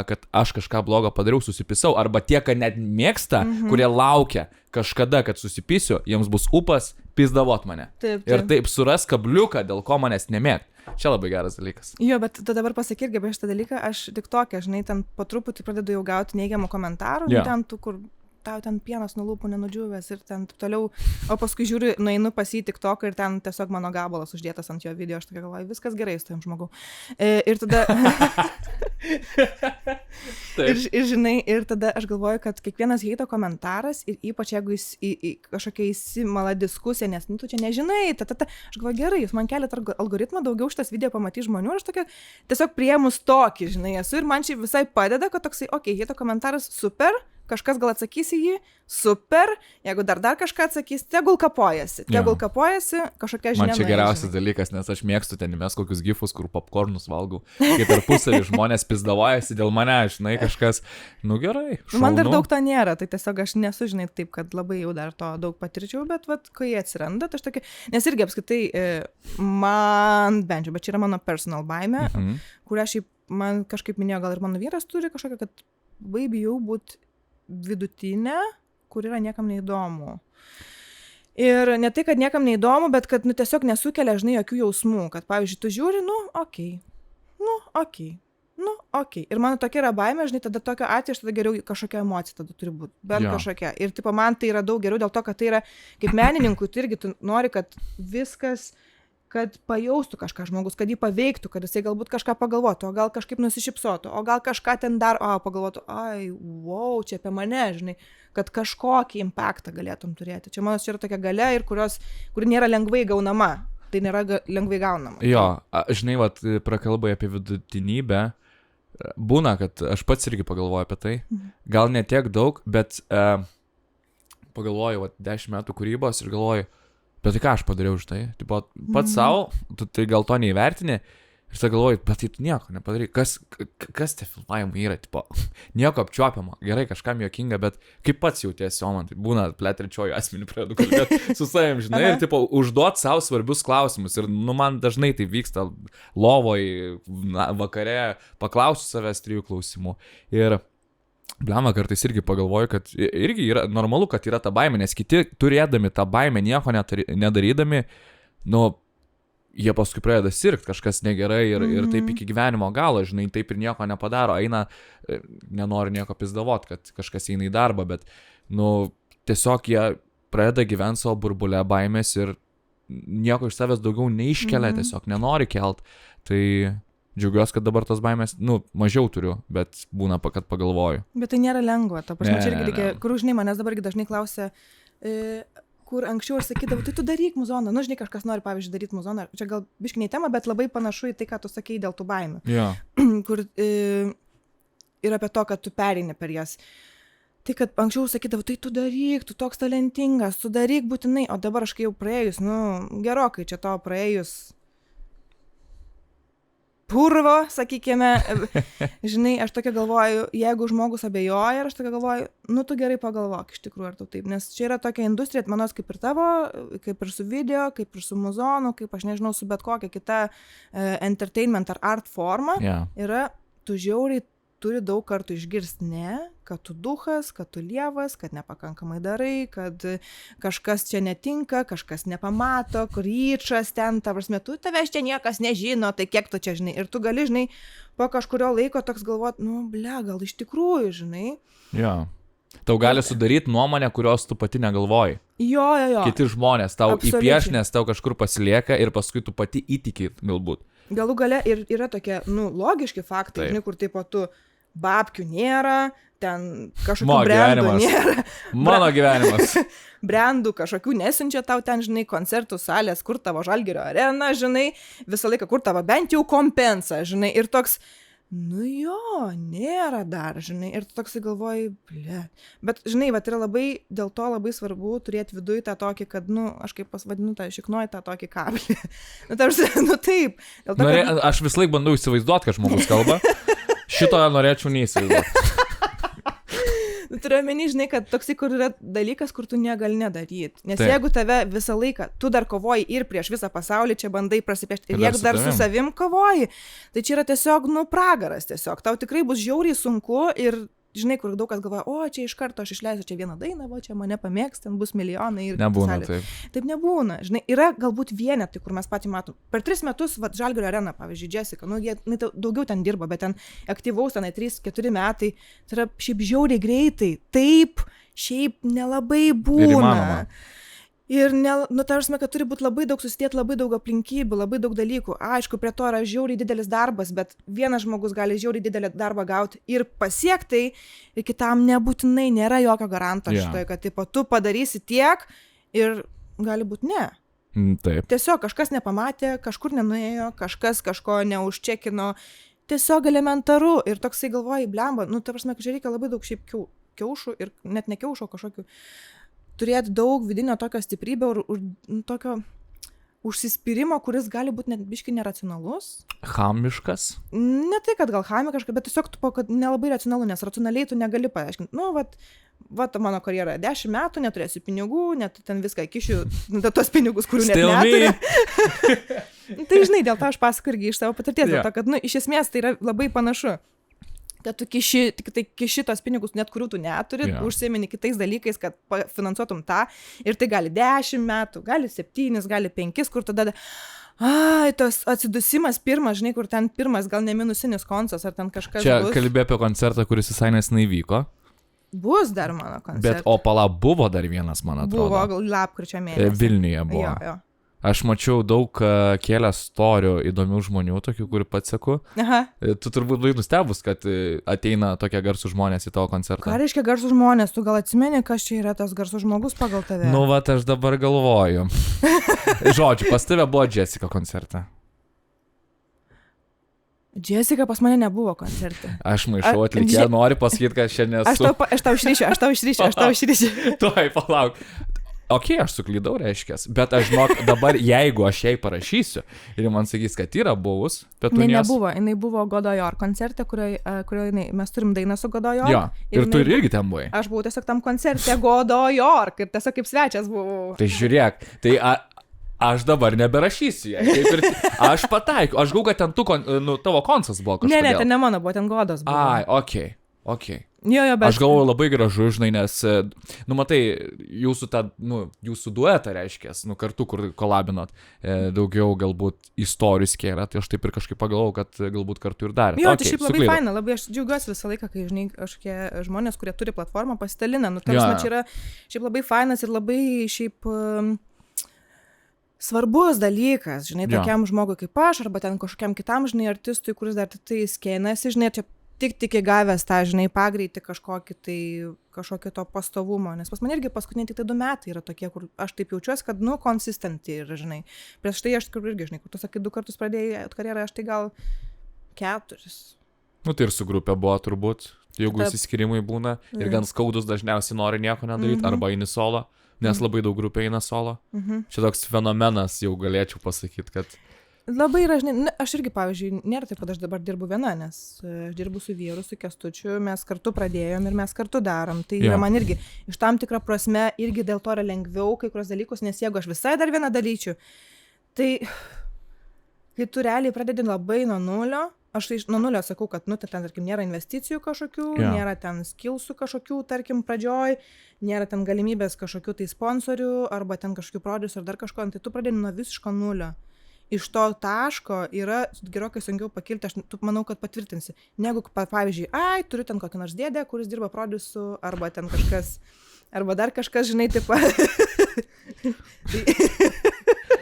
kad aš kažką blogo padariau, susipisau. Arba tie, kad net mėgsta, kurie laukia kažkada, kad susipisiu, jiems bus upas pizdavot mane. Taip. Ir taip suras kabliuką, dėl ko manęs nemėgt. Čia labai geras dalykas. Jo, bet tu dabar pasakyk irgi apie šitą dalyką, aš tik tokia, žinai, ten po truputį pradedu jau gauti neigiamų komentarų, ten tu, kur tau ten pienas nuo lūpų nenudžiūvęs ir ten toliau, o paskui žiūri, nueinu pas jį TikToką ir ten tiesiog mano gabalas uždėtas ant jo video, aš tokia galvoju, viskas gerai su tavim žmogau. Ir tada... ir žinai, ir tada aš galvoju, kad kiekvienas heito komentaras ir ypač jeigu jis į kažkokia įsimala diskusija, nes tu čia nežinai, aš galvoju, gerai, jūs man keliat algoritmą, daugiau šitas video pamatys žmonių ir aš tokia tiesiog priėmus tokį, žinai, esu ir man čia visai padeda, kad toksai, okei, heito komentaras super, kažkas gal atsakys į jį, super, jeigu dar kažką atsakys, tegul kapojasi, kažkokia žinia. Man čia geriausias dalykas, nes aš mėgstu ten mes kokius gifus, kur popkornus valgau, kai tarpusavį žmonės pizdavojasi dėl mane, žinai, kažkas, nu gerai. Šaunu. Man dar daug to nėra, tai tiesiog aš nesu, žinai, taip, kad labai jau dar to daug patirčiau, bet kai jie atsiranda, tai aš tokia, nes irgi apskritai man bent jau, bet čia yra mano personal baimė, kurią šiaip man kažkaip minėjo, gal ir mano vyras turi kažkokią, kad labai bijau būti vidutinė, kur yra niekam neįdomu. Ir ne tai, kad niekam neįdomu, bet kad tiesiog nesukelia, žinai, jokių jausmų, kad pavyzdžiui, tu žiūri, okei. Ir mano tokia yra baimė, žinai, tada tokio atveju, aš tada geriau kažkokia emocija tada turi būti, bent kažkokia. Ir tipo, man tai yra daug geriau dėl to, kad tai yra kaip menininkui, tai irgi tu nori, kad viskas, kad pajaustų kažką žmogus, kad jį paveiktų, kad jisai galbūt kažką pagalvotų, o gal kažkaip nusišypsotų, o gal kažką ten dar, pagalvotų, wow, čia apie mane, žinai, kad kažkokį impactą galėtum turėti. Čia mano čia yra tokia galia, ir kuri nėra lengvai gaunama. Tai nėra lengvai gaunama. Jo, žinai, prakalbai apie vidutinybę, būna, kad aš pats irgi pagalvoju apie tai, gal ne tiek daug, bet pagalvoju, 10 metų kūrybos ir galvoju, bet tai ką aš padariau už tai? Tipo, pats savo, tu tai gal to neįvertini ir tai galvoji, bet tai tu nieko nepadarai. Kas tie filmavimai yra? Tipo, nieko apčiuopiamo. Gerai, kažkam juokinga, bet kaip pats jautiesi, o man tai būna, trečiojų asmenį pradedu kalbėti su savim, žinai, ir tipo, užduot savo svarbius klausimus. Ir man dažnai tai vyksta lovoj, vakare, paklausiu savęs 3 klausimų. Ir blemą kartais irgi pagalvoju, kad irgi yra normalu, kad yra ta baimė, nes kiti turėdami tą baimę, nieko nedarydami, jie paskui pradeda sirgt, kažkas negerai ir taip iki gyvenimo galo, žinai, taip ir nieko nepadaro, eina, nenori nieko pizdavot, kad kažkas eina į darbą, bet, tiesiog jie pradeda gyventi savo burbulę baimės ir nieko iš savęs daugiau neiškelia, tiesiog nenori kelt, tai... Džiaugiuosi, kad dabar tos baimės, mažiau turiu, bet būna, kad pagalvoju. Bet tai nėra lengva, ta prasme, čia irgi reikia, kur, žinai, manęs dabar dažnai klausia, kur anksčiau aš sakydavau, tai tu daryk muzoną, žinai, kažkas nori, pavyzdžiui, daryti muzoną, čia gal biškiniai tema, bet labai panašu į tai, ką tu sakei dėl tų baimių, kur ir apie to, kad tu pereini per jas. Tai, kad anksčiau sakydavau, tai tu daryk, tu toks talentingas, tu daryk būtinai, o dabar aš kai jau praėjus, gerokai čia to praėjus, purvo, sakykime, žinai, aš tokia galvoju, jeigu žmogus abejoja, aš tokia galvoju, tu gerai pagalvok, iš tikrųjų, ar tu taip, nes čia yra tokia industrija, manos kaip ir tavo, kaip ir su video, kaip ir su muzonu, kaip aš nežinau, su bet kokia kita entertainment ar art forma, yra, tu žiauriai turi daug kartų išgirsti ne, kad tu duchas, kad tu lievas, kad nepakankamai darai, kad kažkas čia netinka, kažkas nepamato, kryčas ten, ta prasme, tu tavęs čia niekas nežino, tai kiek tu čia žinai. Ir tu gali, žinai, po kažkurio laiko toks galvot, gal iš tikrųjų, žinai. Jo. Tau gali sudaryti nuomonę, kurios tu pati negalvoji. Jo. Kiti žmonės tau įpieš, nes tau kažkur pasilieka ir paskui tu pati įtiki galbūt. Galų gale ir yra tokie, logiški faktai, žinai, kur taip tu babkių nėra, ten kažkokių brandų nėra. Mano gyvenimas. Brandų kažkokių nesiunčia tau ten, žinai, koncertų salės, kur tavo Žalgirio arena, žinai, visą laiką kur tavo bent jau kompensa, žinai, ir toks, nėra dar, žinai, ir tu toksai galvoji, bet, žinai, yra labai, dėl to labai svarbu turėti viduje tą tokį, kad, aš kaip pasvadinu tą šiknuoju tą tokį kablį. Taip. Dėl to, kad... Aš vis laik bandau įsivaizduoti, kad žmogus kalba. Šito norėčiau neįsivaizduoti. Turiu omeny, žinai, kad toksai, kur yra dalykas, kur tu negali nedaryti. Nes jeigu tave visą laiką, tu dar kovoji ir prieš visą pasaulį, čia bandai prasipiešti, ir jeigu dar su savim kovoji, tai čia yra tiesiog, pragaras tiesiog. Tau tikrai bus žiauriai sunku ir žinai, kur daug kas galvoja, o čia iš karto aš išleisiu čia vieną dainą, o čia mane pamėgs, ten bus milijonai ir nebūna taip. Taip nebūna. Žinai, yra galbūt vienetai, kur mes patys matom. Per 3 metus, Žalgirio arena, pavyzdžiui, Jessica, jie daugiau ten dirba, bet ten aktyvaus, tenai 3-4 metai, tai yra šiaip žiauriai greitai. Taip, šiaip nelabai būna. Ir, tarsi, kad turi būti labai daug susidėti, labai daug aplinkybių, labai daug dalykų. Aišku, prie to yra žiauriai didelis darbas, bet vienas žmogus gali žiauriai didelį darbą gauti ir pasiekti, ir kitam nebūtinai nėra jokio garanto šitoje, kad tipo, tu padarysi tiek ir gali būti ne. Taip. Tiesiog kažkas nepamatė, kažkur nenuėjo, kažkas kažko neužčekino. Tiesiog elementaru ir toksai galvoji, blemba, tarsi, kad reikia labai daug šiaip kiaušų ir net ne kiaušų, kažkokių. Turėti daug vidinio tokio stiprybę ir tokio užsispyrimo, kuris gali būti net biškai neracionalus. Chamiškas? Ne tai, kad gal chamiškas, bet tiesiog kad nelabai racionalu, nes racionaliai tu negali paaiškinti. Va mano karjera 10 metų, neturėsiu pinigų, net ten viską įkišiu, tos pinigus, kurių net neturiu. Tai žinai, dėl to aš pasakoju irgi iš savo patirties, dėl to, kad iš esmės tai yra labai panašu. Kad tu kiši tos pinigus, net kurių tu neturi, užsiemini kitais dalykais, kad finansuotum tą, ir tai gali 10 metų, gali 7, gali 5, kur tada, tos atsidusimas pirmas, žinai, kur ten pirmas, gal ne minusinis koncas, ar ten kažkas čia bus. Čia kalbė apie koncertą, kuris visai nesenai vyko. Bus dar mano koncertas. Bet buvo dar vienas, man atrodo. Buvo lapkričio mėnesį. Vilniuje buvo. Jo. Aš mačiau daug kėlę storių įdomių žmonių, tokių, kur pats seku. Aha. Tu turbūt buvai nustebus, kad ateina tokie garsų žmonės į tavo koncertą. Ką reiškia garsų žmonės? Tu gal atsimeni, kas čia yra tas garsų žmogus pagal tave? Aš dabar galvoju. Žodžiu, pas tave buvo Jessica koncerte. Jessica pas mane nebuvo koncerte. Aš maišau atlikėją, nori pasakyti, kad šiandien esu. Aš tau išryšiu. Tuoj, palauk. Aš suklydau, reiškės, bet aš žinok, dabar jeigu aš jai parašysiu ir man sakys, kad yra buvus, bet tu nebuvo, jinai buvo Godojor koncerte, kurioje mes turim dainą su Godojor. Jo, ir tu irgi ten buvai. Aš buvau tiesiog tam koncerte Godojor, ir tiesiog kaip svečias buvau. Tai žiūrėk, aš dabar neberašysiu jai, aš pataikiu, aš galvoju, kad ten tavo koncas buvo kažkodėl. Ne, ten ne mano buvo, ten Godos buvo. Okei. Jo, bet... Aš galvoju labai gražu, žinai, nes, matai, jūsų duetą reiškės, kartu, kur kolabinot, daugiau galbūt istorijų skėlė, tai aš taip ir kažkaip pagalvojau, kad galbūt kartu ir darėt. Jo, tai šiaip labai faina, labai aš džiaugiuosi visą laiką, kai, žinai, kažkokie žmonės, kurie turi platformą, pasidalina, čia yra šiaip labai fainas ir labai šiaip... svarbus dalykas, žinai, tokiam žmogui kaip aš, arba ten kažkokiam kitam, žinai, artistui, kuris dar tai skėnasi, žinai, čia tik įgavęs tą, žinai, pagreitį kažkokį to pastovumo, nes pas man irgi paskutiniai tik 2 metai yra tokie, kur aš taip jaučiuosi, kad, konsistentai ir, žinai, prieš tai aš irgi, žinai, kur tu sakai, 2 kartus pradėjai karjerą, aš tai gal 4. Tai ir su grupė buvo turbūt, jeigu įsiskirimai būna ir gan skaudus dažniausiai nori nieko nedaryti, arba eini solo, nes labai daug grupė eina solo. Čia toks fenomenas jau galėčiau pasakyti, kad... Labai yra, žinai, aš irgi, pavyzdžiui, nėra taip, kad aš dabar dirbu viena, nes aš dirbu su vyru, su Kęstučiu, mes kartu pradėjom ir mes kartu darom. Tai yra man irgi, iš tam tikrą prasme, irgi dėl to yra lengviau kai kurios dalykus, nes jeigu aš visai dar vieną dalyčiau, tai kai tu realiai pradedi labai nuo nulio, aš nuo nulio sakau, kad, ten, tarkim, nėra investicijų kažkokių, nėra ten skillsų kažkokių, tarkim, pradžioj, nėra ten galimybės kažkokių tai sponsorių, arba ten kažkokių produsų ar dar kažko, tai tu pradedi nuo visiško nulio. Iš to taško yra gerokai sunkiau pakilti, aš manau, kad patvirtinsi. Negu, pavyzdžiui, turiu ten kokį nors dėdę, kuris dirba produsu, arba ten kažkas, arba dar kažkas, žinai, taip.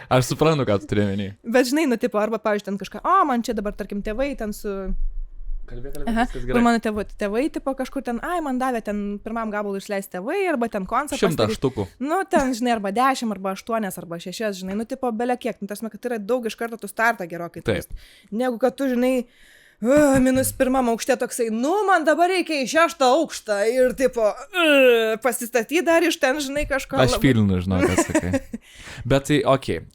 Aš suprantu, ką tu turi omeny. Bet žinai, arba, pavyzdžiui, ten kažką, man čia dabar, tarkim, tėvai ten su... Kalbėk, viskas gerai. Kur mano tėvai, kažkur ten, man davė ten pirmam gabalui išleisti tėvai, arba ten koncertą. 100 štukų. Ten, žinai, arba 10, arba 8, arba 6, žinai, bele kiek. Tarsi, kad yra daug iš karto tu startą gerokai. Taip. Negu, kad tu, žinai, -1 aukšte toksai, man dabar reikia į 6 aukštą ir, pasistatyti dar iš ten, žinai, kažko. Aš pilnu, žinau, kas sakai. Bet tai,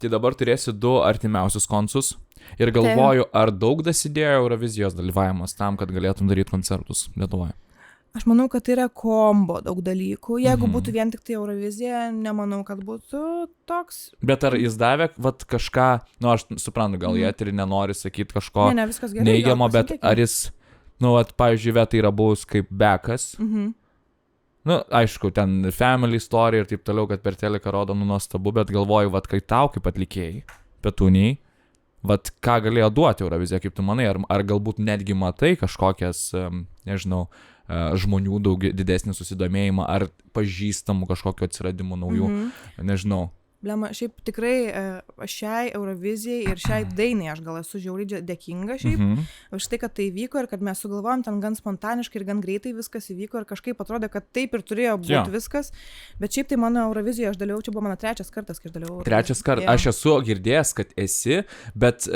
tai dabar turėsiu 2 artimiausius koncus. Ir galvoju, ar daug dasidėjo Eurovizijos dalyvavimas tam, kad galėtum daryti koncertus Lietuvoje? Aš manau, kad tai yra kombo daug dalykų. Jeigu būtų vien tik tai Eurovizija, nemanau, kad būtų toks. Bet ar jis davė kažką, aš suprantu, gal jie ir nenori sakyti kažko neigiamo, bet ar jis, pavyzdžiui, Veta yra buvus kaip bekas. Aišku, ten family story ir taip toliau, kad per teliką rodo nuostabu, bet galvoju, kai tau kaip atlikėjai, Petuniai, ką galėjo duoti Eurovizija, kaip tu manai, ar galbūt netgi matai kažkokias, nežinau, žmonių didesnį susidomėjimą, ar pažįstamų kažkokio atsiradimų naujų, nežinau. Blema, šiaip tikrai šiai Eurovizijai ir šiai dainai aš gal esu žiauriai dėkinga šiaip. Už tai, kad tai įvyko ir kad mes sugalvojom ten gan spontaniškai ir gan greitai viskas įvyko ir kažkaip atrodė, kad taip ir turėjo būti viskas. Bet šiaip tai mano Eurovizijoje aš dalyvaučiau, čia buvo mano trečias kartas, kai aš dalyvauju. Trečias kartas. Aš esu girdėjęs, kad esi, bet,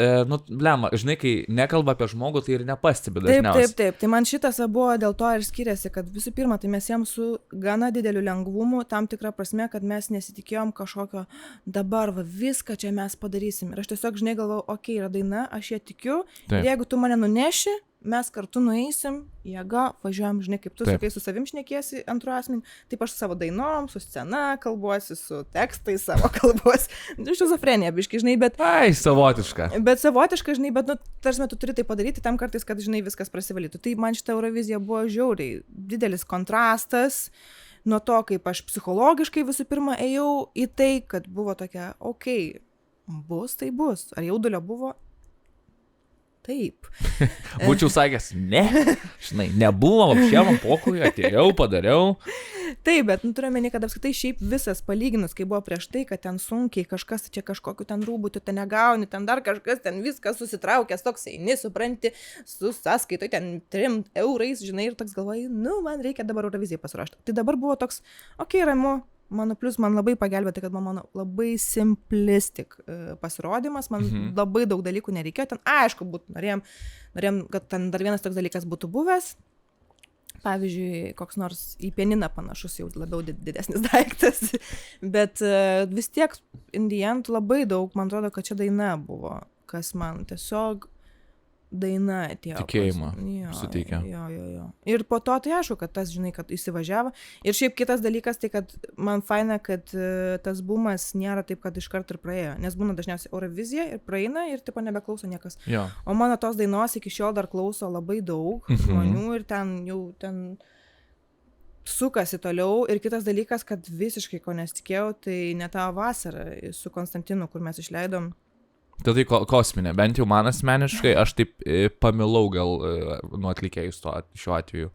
blema, žinai, kai nekalba apie žmogų, tai ir nepastebi dažniausiai. Taip. Tai man šitas buvo dėl to ir skiriasi, kad visų pirma, tai mes jam su gana dideliu lengvumu, tam tikra prasme, kad mes nesitikėjom kažkokio dabar viską čia mes padarysim. Ir aš tiesiog, žinai, galvau, okei, yra daina, aš ją tikiu. Taip. Ir jeigu tu mane nuneši, mes kartu nueisim, jėga, važiuojam, žinai, kaip tu sakai, su savim šnekiesi antru asmeniu, taip aš su savo dainom, su scena kalbuosi, su tekstais savo kalbuosi. Šizofrenija, biškai, žinai, bet... Savotiška. Bet savotiška, žinai, bet, tarsi, tu turi tai padaryti tam kartais, kad, žinai, viskas prasivalytų. Tai man šita Eurovizija buvo žiauriai didelis kontrastas. Nuo to, kaip aš psichologiškai visų pirma ėjau į tai, kad buvo tokia, okei, bus, tai bus. Ar jaudulio buvo? Taip. Būčiau sakęs, ne, žinai, nebuvo, apšiamam pokui, atėjau, padariau. Taip, bet turiu meni, kad apskritai šiaip visas palyginus, kai buvo prieš tai, kad ten sunkiai kažkas čia kažkokiu ten rūbų, tu ten negauni, ten dar kažkas, ten viskas susitraukęs, toks eini, supranti, su sąskaitoj ten 3 eurais, žinai, ir toks galvoji, man reikia dabar Eurovizijai pasiruošti. Tai dabar buvo toks, okei, ramu. Man labai pagelbėjo tai, kad mano labai simplistik pasirodymas, man labai daug dalykų nereikėjo, ten aišku, norėjom, kad ten dar vienas toks dalykas būtų buvęs, pavyzdžiui, koks nors į pianiną panašus, jau labiau didesnis daiktas, bet vis tiek in the end labai daug, man atrodo, kad čia daina buvo, kas man tiesiog daina atėjo. Tikėjimą suteikia. Jo. Ir po to tai aišku, kad tas, žinai, kad įsivažiavo. Ir šiaip kitas dalykas, tai kad man faina, kad tas bumas nėra taip, kad iškart ir praėjo. Nes būna dažniausiai Eurovizija ir praeina ir tipo nebeklauso niekas. Jo. O mano tos dainos iki šiol dar klauso labai daug žmonių ir ten sukasi toliau. Ir kitas dalykas, kad visiškai ko nesitikėjau, tai ne tą vasarą su Konstantinu, kur mes išleidom. Tai kosminė, bent jau man asmeniškai, aš taip pamilau gal nuo atlikėjus šiuo atveju.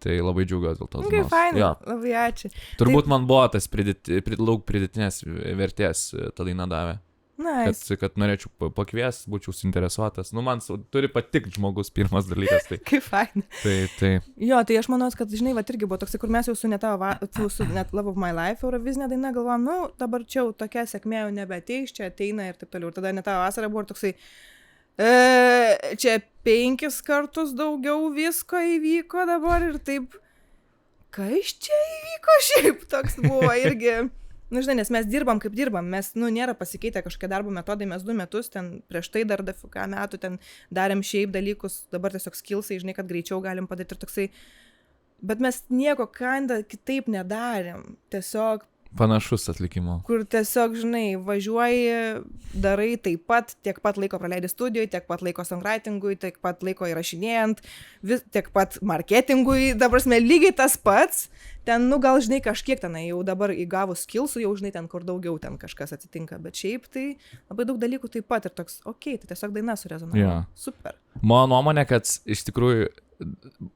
Tai labai džiaugiuosi dėl tos dainos. Fainai, labai ačiū. Turbūt man buvo tas daug pridėtinės vertės ta daina davė. Nice. Kad norėčiau pakviesti, būčiau suinteresuotas. Man turi patikti žmogus pirmas dalykas. Tai. Kaip fainai. Tai. Jo, tai aš manau, kad, žinai, irgi buvo toksai, kur mes jau su net Love of My Life Eurovizinė daina galvojom, dabar čia jau tokia sėkmė jau nebeateis, čia ateina ir taip toliau. Ir tada net tą vasarą buvo toksai, čia 5 kartus daugiau visko įvyko dabar ir taip, kas čia įvyko šiaip, toks buvo irgi. Žinai, nes mes dirbam kaip dirbam, mes, nėra pasikeitę kažkokie darbo metodai, mes 2 metus, ten prieš tai dar dafuką metų, ten darėm šiaip dalykus, dabar tiesiog skillsai, žinai, kad greičiau galim padaryti ir toksai, bet mes nieko kitaip nedarėm, tiesiog panašus atlikimo. Kur tiesiog, žinai, važiuoji, darai taip pat, tiek pat laiko praleidi studijoje, tiek pat laiko songwritingui, tiek pat laiko įrašinėjant, tiek pat marketingui, dabar mes lygiai tas pats, ten, gal, žinai, kažkiek ten jau dabar įgavus skillsų, jau, žinai, ten kur daugiau ten kažkas atsitinka, bet šiaip tai labai daug dalykų taip pat ir toks, okei, tai tiesiog daina surezonavo. Yeah. Super. Mano nuomonė, kad iš tikrųjų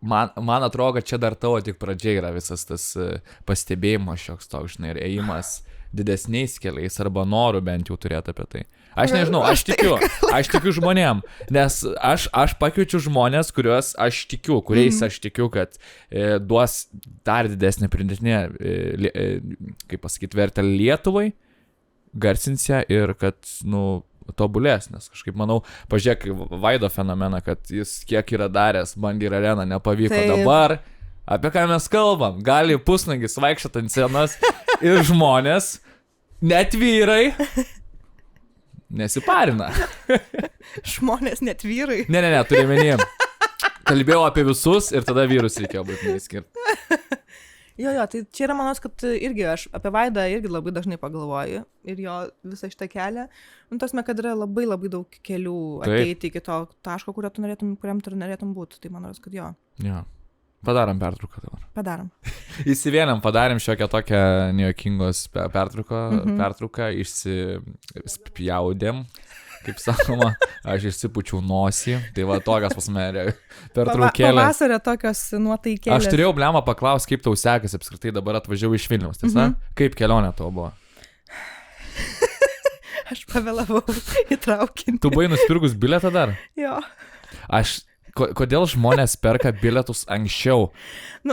man atrodo, kad čia dar tavo tik pradžia yra visas tas pastebėjimas šioks toks, žinai, ir ėjimas didesniais keliais arba noru bent jau turėti apie tai. Aš nežinau, aš tikiu žmonėm, nes aš pakviečiu žmonės, kuriuos aš tikiu, kuriais aš tikiu, kad duos dar didesnį pridėtinę, kaip pasakyti, vertę Lietuvai, garsins ją ir kad, tobulės, nes kažkaip manau, pažiūrėk Vaido fenomeną, kad jis kiek yra daręs, Bangir Arena nepavyko. Taip. Dabar, apie ką mes kalbam, gali pusnagis vaikščioti ant scenos ir žmonės, net vyrai, nesiparina. Žmonės, net vyrai. Ne, turiu menį. kalbėjau apie visus ir tada vyrus reikėjo būtinai skirti. Jo, tai čia yra manos, kad irgi aš apie Vaidą irgi labai dažnai pagalvoju ir jo visą šitą kelią. Tasme, kad yra labai daug kelių ateiti iki to taško, kuriam tu norėtum būti. Tai man rodos, kad jo. Jo. Padarom pertrauką dabar. Padarom. Įsivėlėm, padarėm šiokią tokią nejuokingos pertrauką, išsispjaudėm. Kaip sakoma, aš išsipučiau nosį, tai va tokios pas mane pertraukėlės. Pavasario tokios nuotaikėlės. Aš turėjau blemą paklausti, kaip tau sekasi apskritai dabar atvažiavau iš Vilniaus, tiesa? Kaip kelionė tavo buvo? Aš pavėlavau į traukinį. Tu buvai nusipirkus bilietą dar? Jo. Kodėl žmonės perka bilietus anksčiau?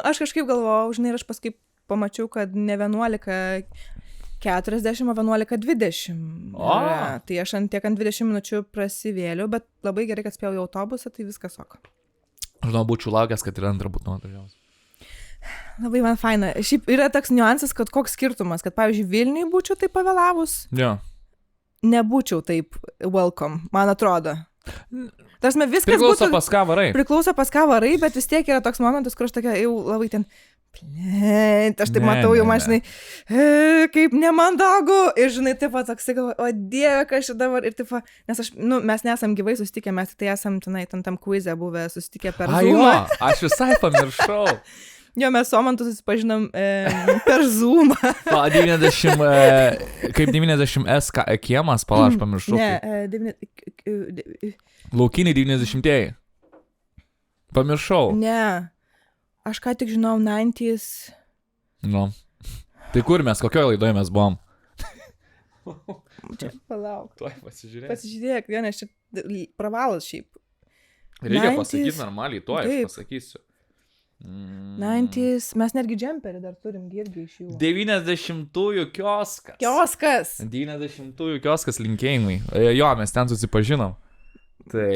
Aš kažkaip galvojau, žinai, ir aš paskui pamačiau, kad ne 11:40, o 11:20. Tai aš ant 20 minučių prasivėliau, bet labai gerai, kad spėjau į autobusą, tai viskas ok. Žinau, būčiau laukęs, kad ir antrą būtų nuotvažiavęs. Labai man faina. Šiaip yra toks niuansas, kad koks skirtumas, kad pavyzdžiui Vilniui būčiau taip pavėlavus, nebūčiau taip welcome, man atrodo. Tarsi viskas priklauso pas ką varai. Priklauso pas ką varai, bet vis tiek yra toks momentas, kur aš tokia jau labai ten aš taip matau jau man, žinai, kaip nemandagu. Ir žinai, taip pat toks, o Dieve, kas čia dabar. Ir taip pat, nes mes nesam gyvai susitikę, mes tai esam tam quiz'e buvę susitikę per Zoom'ą. Aš visai pamiršau. Jo, mes su Omantu susipažinom per Zoom'ą. Kaip 90S kiemas, aš pamiršau. Laukiniai 90-ieji. Pamiršau. Ne. Aš ką tik žinau, 90s. Tai kur mes, kokioje laidoje mes buvom? Čia palauk. Tuoj pasižiūrėk. Pasižiūrėk, vienas čia pravalas šiaip. Reikia pasakyti normaliai, tuoj aš pasakysiu. 90s, mes netgi džemperį dar turim, irgi iš jų. 90-ųjų kioskas. 90-ųjų kioskas linkėjimai. Jo, mes ten susipažinom. Tai...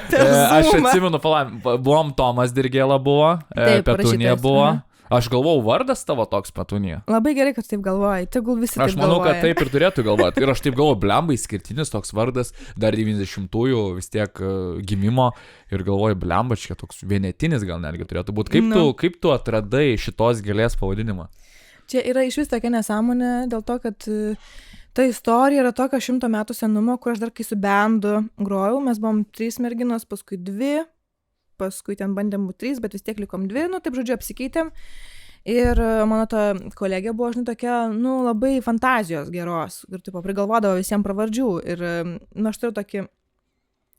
Aš atsimenu, buvom Tomas Dirgėla buvo, Petunija buvo. Aš galvojau, vardas tavo toks Petunija. Labai gerai, kad taip galvojai, tegul visi taip galvoja. Aš manau, kad taip ir turėtų galvoti. Ir aš taip galvoju, blemba, išskirtinis toks vardas, dar 90-ųjų vis tiek gimimo. Ir galvoju, blemba, čia toks vienetinis gal netgi turėtų būti. Kaip tu atradai šitos gėlės pavadinimą? Čia yra iš vis tokia nesąmonė, dėl to, kad... Ta istorija yra tokia 100 metų senumo, kur aš dar kai su bendu grojau, mes buvom 3 merginos, paskui 2, paskui ten bandėm būti 3, bet vis tiek likom 2, taip žodžiu apsikeitėm. Ir mano ta kolegė buvo, žinai, tokia, labai fantazijos geros, ir taip prigalvodavo visiems pravardžių. Ir aš turiu tokį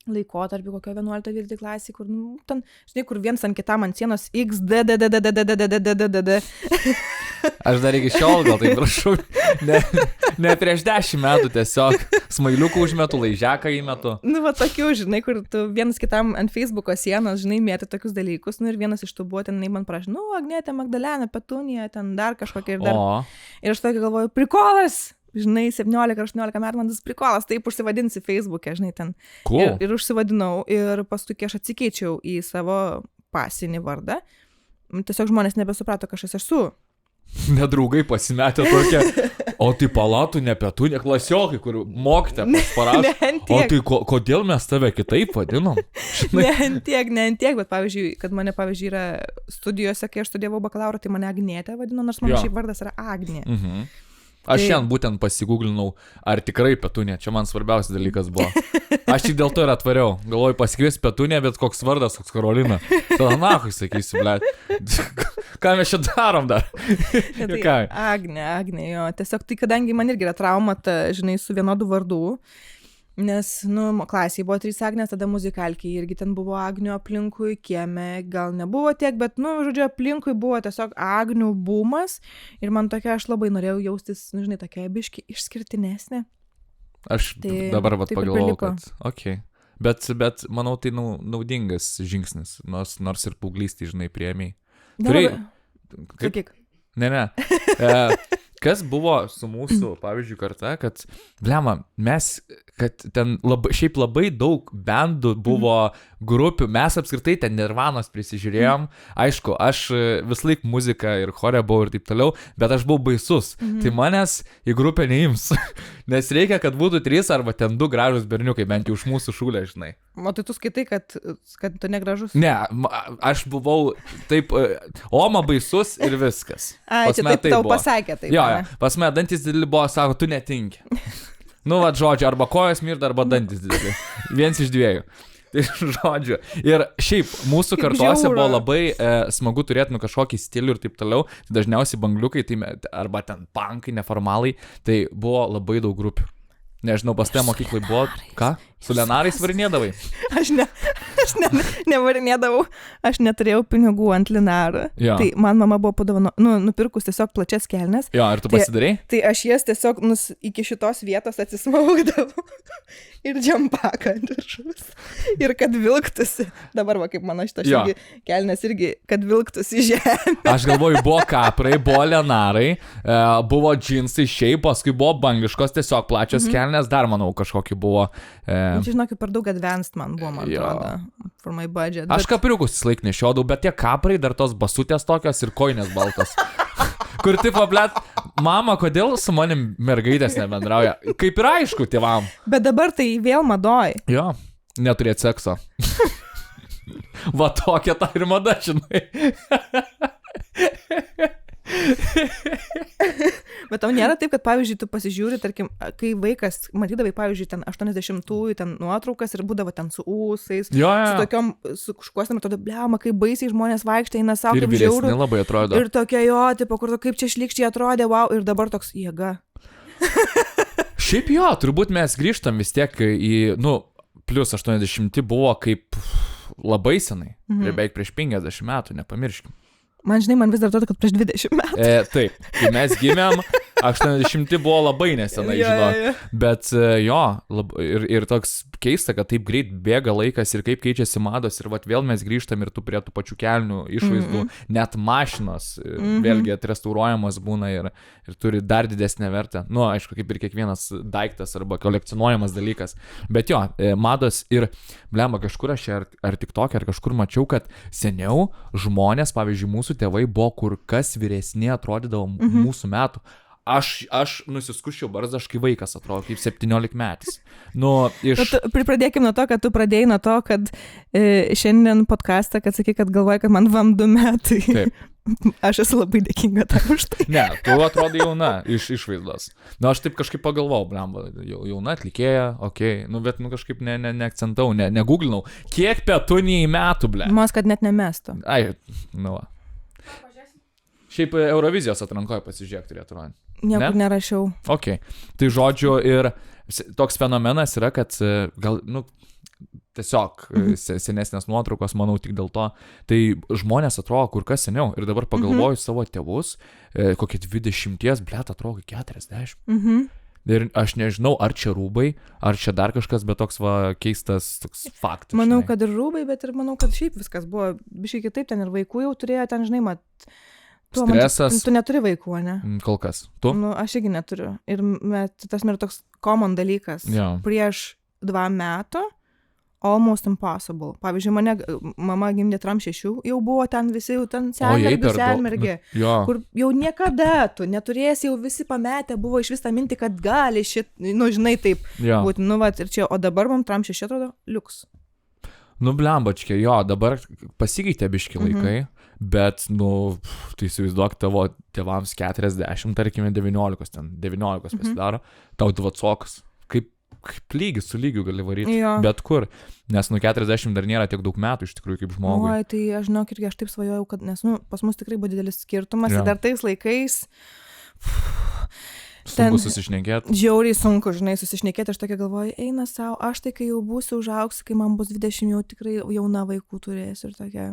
laikotarpį, kokio 11-12 klasį, kur, ten, žinai, kur vienas ant kitam ant sienos XDDDDDDDDDDD. Aš dar iki šiol gal taip rašau, ne prieš 10 metų tiesiog smailiukų užmetu, laižeką įmetu. Va tokių, žinai, kur tu vienas kitam ant Facebooko sienos, žinai, mėti tokius dalykus, ir vienas iš tų buvo, ten man prašė, Agnetė, Magdalena, Petunija, ten dar kažkokia ir dar. Ir aš tokį galvoju, prikolas! Žinai, 17-18 metų man tas prikolas, taip užsivadinsi Facebook'e, žinai, ten. Cool. Ir užsivadinau, ir paskui, kai aš atsikeičiau į savo pasinį vardą, tiesiog žmonės nebesuprato, kas aš esu. Nedraugai pasimetė tokia, o tai palatų ne Petunija, klasiokai, kur mokytė parašė. O tai kodėl mes tave kitaip vadinom? Ne ant tiek, bet pavyzdžiui, kad mane, pavyzdžiui, yra studijose, kai aš studijavau bakalauro, tai mane Agnetė vadino, nors mano šiaip vardas yra Agnė. Aš šiandien būtent pasigūglinau, ar tikrai Petunija, čia man svarbiausias dalykas buvo. Aš tik dėl to ir atvariau. Galvoju, pasikvies Petunija, bet koks vardas, koks Karolina. Tada nahui sakysiu, blėt. Ką mes čia darom dar? Tai Agnė, jo. Tiesiog tai, kadangi man irgi yra trauma, žinai, su vienodu vardu, nes, klasėje buvo 3 Agnės, tada muzikalkiai irgi ten buvo Agnių aplinkui, kieme gal nebuvo tiek, bet, žodžiu, aplinkui buvo tiesiog Agnių bumas ir man tokia, aš labai norėjau jaustis, žinai, tokia biški išskirtinesnė. Aš dabar pagalvojau, kad, okei. Bet manau, tai naudingas žingsnis, nors ir paauglystėj, žinai, priėmei. Sakyk. Ne. Kas buvo su mūsų, pavyzdžiui, karta, kad, blema, kad ten šiaip labai daug bendų buvo grupių, mes apskritai ten Nirvanos prisižiūrėjom, aišku, aš vis laik muziką ir chore buvau ir taip toliau, bet aš buvau baisus, tai manęs į grupę neims, nes reikia, kad būtų 3 arba ten 2 gražus berniukai, bent jau iš mūsų šūlė, žinai. O tai tu skaitai, kad tu negražus? Ne, aš buvau taip, oma baisus ir viskas. Ai, čia taip tau pasakė, taip. Jo, pas mane dantis dideli buvo, sako, tu netinki. Nu, va, žodžiu, arba kojas mirda, arba dantis dideli. Vienas iš dviejų. Tai žodžiu. Ir šiaip mūsų kartuose buvo labai smagu turėti kažkokį stilių ir taip toliau. Tai dažniausiai bangliukai, tai, arba ten pankai, neformalai, tai buvo labai daug grupių. Nežinau, pas tai mokyklai buvo, ką? Su Lenarais varinėdavai? Aš nevarinėdavau, aš neturėjau pinigų ant Lenarą. Tai man mama buvo nupirkus tiesiog plačias kelnes. Jo, ir tu pasidarei? Tai aš jas tiesiog iki šitos vietos atsismaugdavau ir džempaką ant viršus. Ir kad vilktųsi. Dabar va, kaip mano šitas kelnes irgi, kad vilktųsi žemė. Aš galvoju, buvo kaprai, buvo Lenarai, buvo džinsai šiaip, paskui buvo bangiškos tiesiog plačios kelnes, dar manau kažkokį buvo. Čia žinokit, per daug advanced man buvo, man atrodo, for my budget. Aš kapiriukus laik nešiodavau, bet tie kaprai dar tos basutės tokios ir koinės baltos. Kur tipo, blet, mama, kodėl su manim mergaitės nebendrauja? Kaip ir aišku, tėvam. Bet dabar tai vėl madoj. Jo, neturėt sekso. Va tokia ta ir mada, žinai. Bet tau nėra taip, kad, pavyzdžiui, tu pasižiūri, tarkim, kai vaikas, matydavai, pavyzdžiui, ten 80-ųjų ten nuotraukas ir būdavo ten su ūsais, su tokiom, su šukuosinam, tada, bliama, kaip baisiai žmonės vaikštai, eina savo, kaip žiauru. Ir vyresni labai atrodo. Ir tokia jo, tipo, kur kaip čia šlikščiai atrodė, wow, ir dabar toks jėga. Šiaip jo, turbūt mes grįžtam vis tiek į, plus 80 buvo kaip labai senai, beveik prieš 50 metų, nepamirškim. Man, žinai, man vis dar atrodo, kad prieš 20 metų. Taip, kai mes gimėm, 80 buvo labai nesenai, žinok. Bet ir toks keista, kad taip greit bėga laikas ir kaip keičiasi mados. Ir vėl mes grįžtam ir tu prie tų pačių kelnių išvaizdų, net mašinos vėlgi atrestauruojamos būna ir turi dar didesnę vertę. Aišku, kaip ir kiekvienas daiktas arba kolekcionuojamas dalykas. Bet mados ir, blemba, kažkur aš ar TikTok, ar kažkur mačiau, kad seniau žmonės, pavyzdžiui, mūsų tėvai buvo kur kas vyresni, atrodydavo mūsų metų. Aš nusiskuščiau barzdą, kai vaikas atrodo, kaip 17 metais. Pradėkim nuo to, kad tu pradėjai nuo to, kad šiandien podcastą, kad sakai, kad galvoji, kad man vam 2 metai. Taip. Aš esu labai dėkinga tam už tai. Ne, tu atrodai jauna iš išvaizdos. Aš taip kažkaip pagalvojau, blemba, jauna atlikėja, okei, bet kažkaip neakcentau, neguglinau. Kiek petunijai metų, ble? Mas, kad net nemestų. Ai, va. Šiaip Eurovizijos atrankoje pasižiūrėk turėtų rodyti. Niekur nerašiau. Ok, tai žodžiu ir toks fenomenas yra, kad gal, tiesiog senesnės nuotraukos, manau, tik dėl to, tai žmonės atrodo kur kas seniau ir dabar pagalvoju savo tėvus, kokie 20, blet, atrodo 40. Ir aš nežinau, ar čia rūbai, ar čia dar kažkas, bet toks keistas toks faktas. Manau, kad ir rūbai, bet ir manau, kad šiaip viskas buvo biškai kitaip, ten ir vaikų jau turėjo, ten, žinai, stresas. Tu neturi vaikų, ne? Kol kas. Tu? Aš irgi neturiu. Ir tas yra toks common dalykas. Prieš 2 metų almost impossible. Pavyzdžiui, mama gimdė Tram 6, jau buvo ten visi, jau ten senmergė, kur jau niekada tu neturėsi, jau visi pametę, buvo iš vis tą mintį, kad gali žinai, taip būti. Ir čia, o dabar man Tram 6 atrodo liuks. Blembačkė, dabar pasikeitė biški laikai. Bet, tai įsivaizduok tavo tėvams 40, tarkime 19 pasidaro, tau 20, kaip lygis su lygiu gali varyti, bet kur, nes 40 dar nėra tiek daug metų iš tikrųjų kaip žmogui. Oi, tai aš žinok, irgi aš taip svajojau, kad, nes pas mus tikrai buvo didelis skirtumas ir dar tais laikais sunku susišnekėti. Žiauriai sunku, žinai, susišnekėti, aš tokia galvoju, eina savo, aš tai kai jau būsiu užaugs, kai man bus 20, jau tikrai jauna vaikų turėsiu ir tokia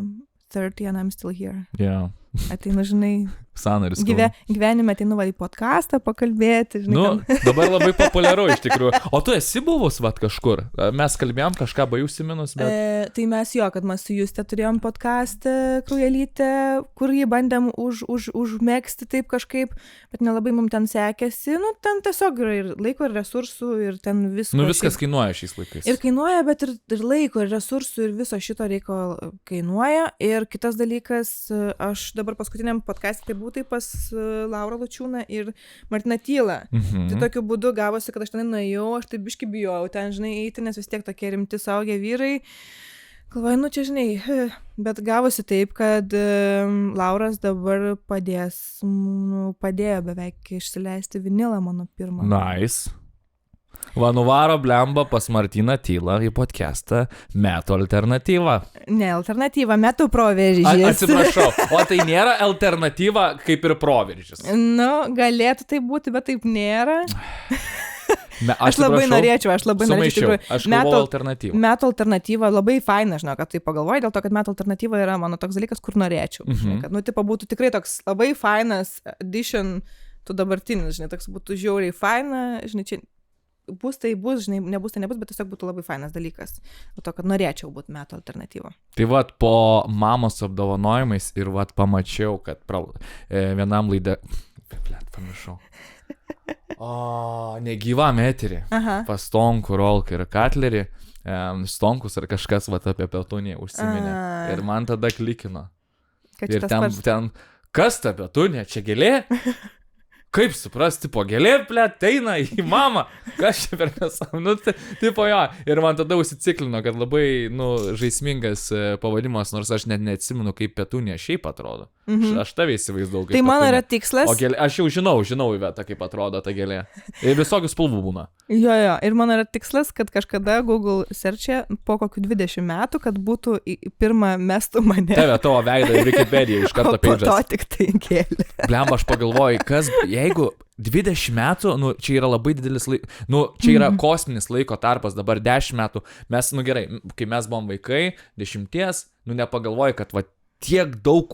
30 and I'm still here. Yeah. Ateinu, žinai, sąnaris. Gyvenime ateinu į podcastą pakalbėti. Žinai, dabar labai populiaru iš tikrųjų. O tu esi buvus kažkur? Mes kalbėjom kažką bajusiminus, bet... Tai mes kad mes su Juste turėjom podcastą Kraujelytę, kur jį bandėm užmegzti taip kažkaip, bet nelabai mums ten sekėsi. Ten tiesiog yra ir laiko, ir resursų, ir ten visko. Viskas kainuoja šiais laikais. Ir kainuoja, bet ir laiko, ir resursų, ir viso šito reiko kainuoja. Ir kitas dalykas, aš dabar paskutiniam podcast'e tai buvau pas Laurą Lučiūną ir Martiną Tylą. Tai tokiu būdu gavosi, kad aš ten nuėjau, aš taip biškį bijojau ten, žinai, eiti, nes vis tiek tokie rimti suaugę vyrai. Galvoju, nu čia, žinai, bet gavosi taip, kad Lauras dabar padėjo beveik išsileisti vinilą mano pirmą. Nice. Va, nuvaro blemba pas Martiną Tylą į podcastą Metų alternatyva. Ne, alternatyva, Metų proveržys. Atsiprašau, o tai nėra alternatyva kaip ir proveržys? Nu, galėtų tai būti, bet taip nėra. Aš labai norėčiau iš tikrųjų. Aš galvoju alternatyvą. Metų alternatyva labai faina, žinau, kad tai pagalvoju, dėl to, kad metų alternatyva yra mano toks dalykas, kur norėčiau. Žinai, kad, nu, tipo, būtų tikrai toks labai fainas addition tu dabartinis, žinai, toks būtų žiauriai faina, žinai, čia bus tai bus, žinai, nebus tai nebus, bet tiesiog būtų labai fainas dalykas. Dėl to, kad norėčiau būti metų alternatyva. Tai vat po mamos apdovanojimais ir vat pamačiau, kad vienam laidė... Pamiršau. O, negyvam eterį. Pas Stonku, Rolką ir Katlerį. Stonkus ar kažkas vat apie Petunį užsiminė. Ir man tada klikino. Ir ten, kas ta Petunė, čia gėlė? Kaip suprasti, po gėlė, eina į mamą, kas čia per nesam, nu, tipo jo, ir man tada užsiciklino, kad labai, nu, žaismingas pavadimas, nors aš net neatsimenu, kaip Petunė šiaip atrodo. Aš tave įsivaizduoju, kaip tai mano yra tikslas. O gėlė, aš jau žinau Iveta, kaip atrodo ta gėlė. Ir visokių spalvų būna. Jo, ir mano yra tikslas, kad kažkada Google search'e po kokių 20 metų, kad būtų pirmą mestų mane. Tave, tavo veidą ir Wikipedia iš karto paidžas. O po to tik tai gėlė. Blemba, aš pagalvoju, kas, jeigu 20 metų, nu, čia yra labai didelis nu, čia yra kosminis laiko tarpas, dabar 10 metų, mes, nu gerai, kai mes buvom vaikai, 10, nu, nepagalvoju, kad va tiek daug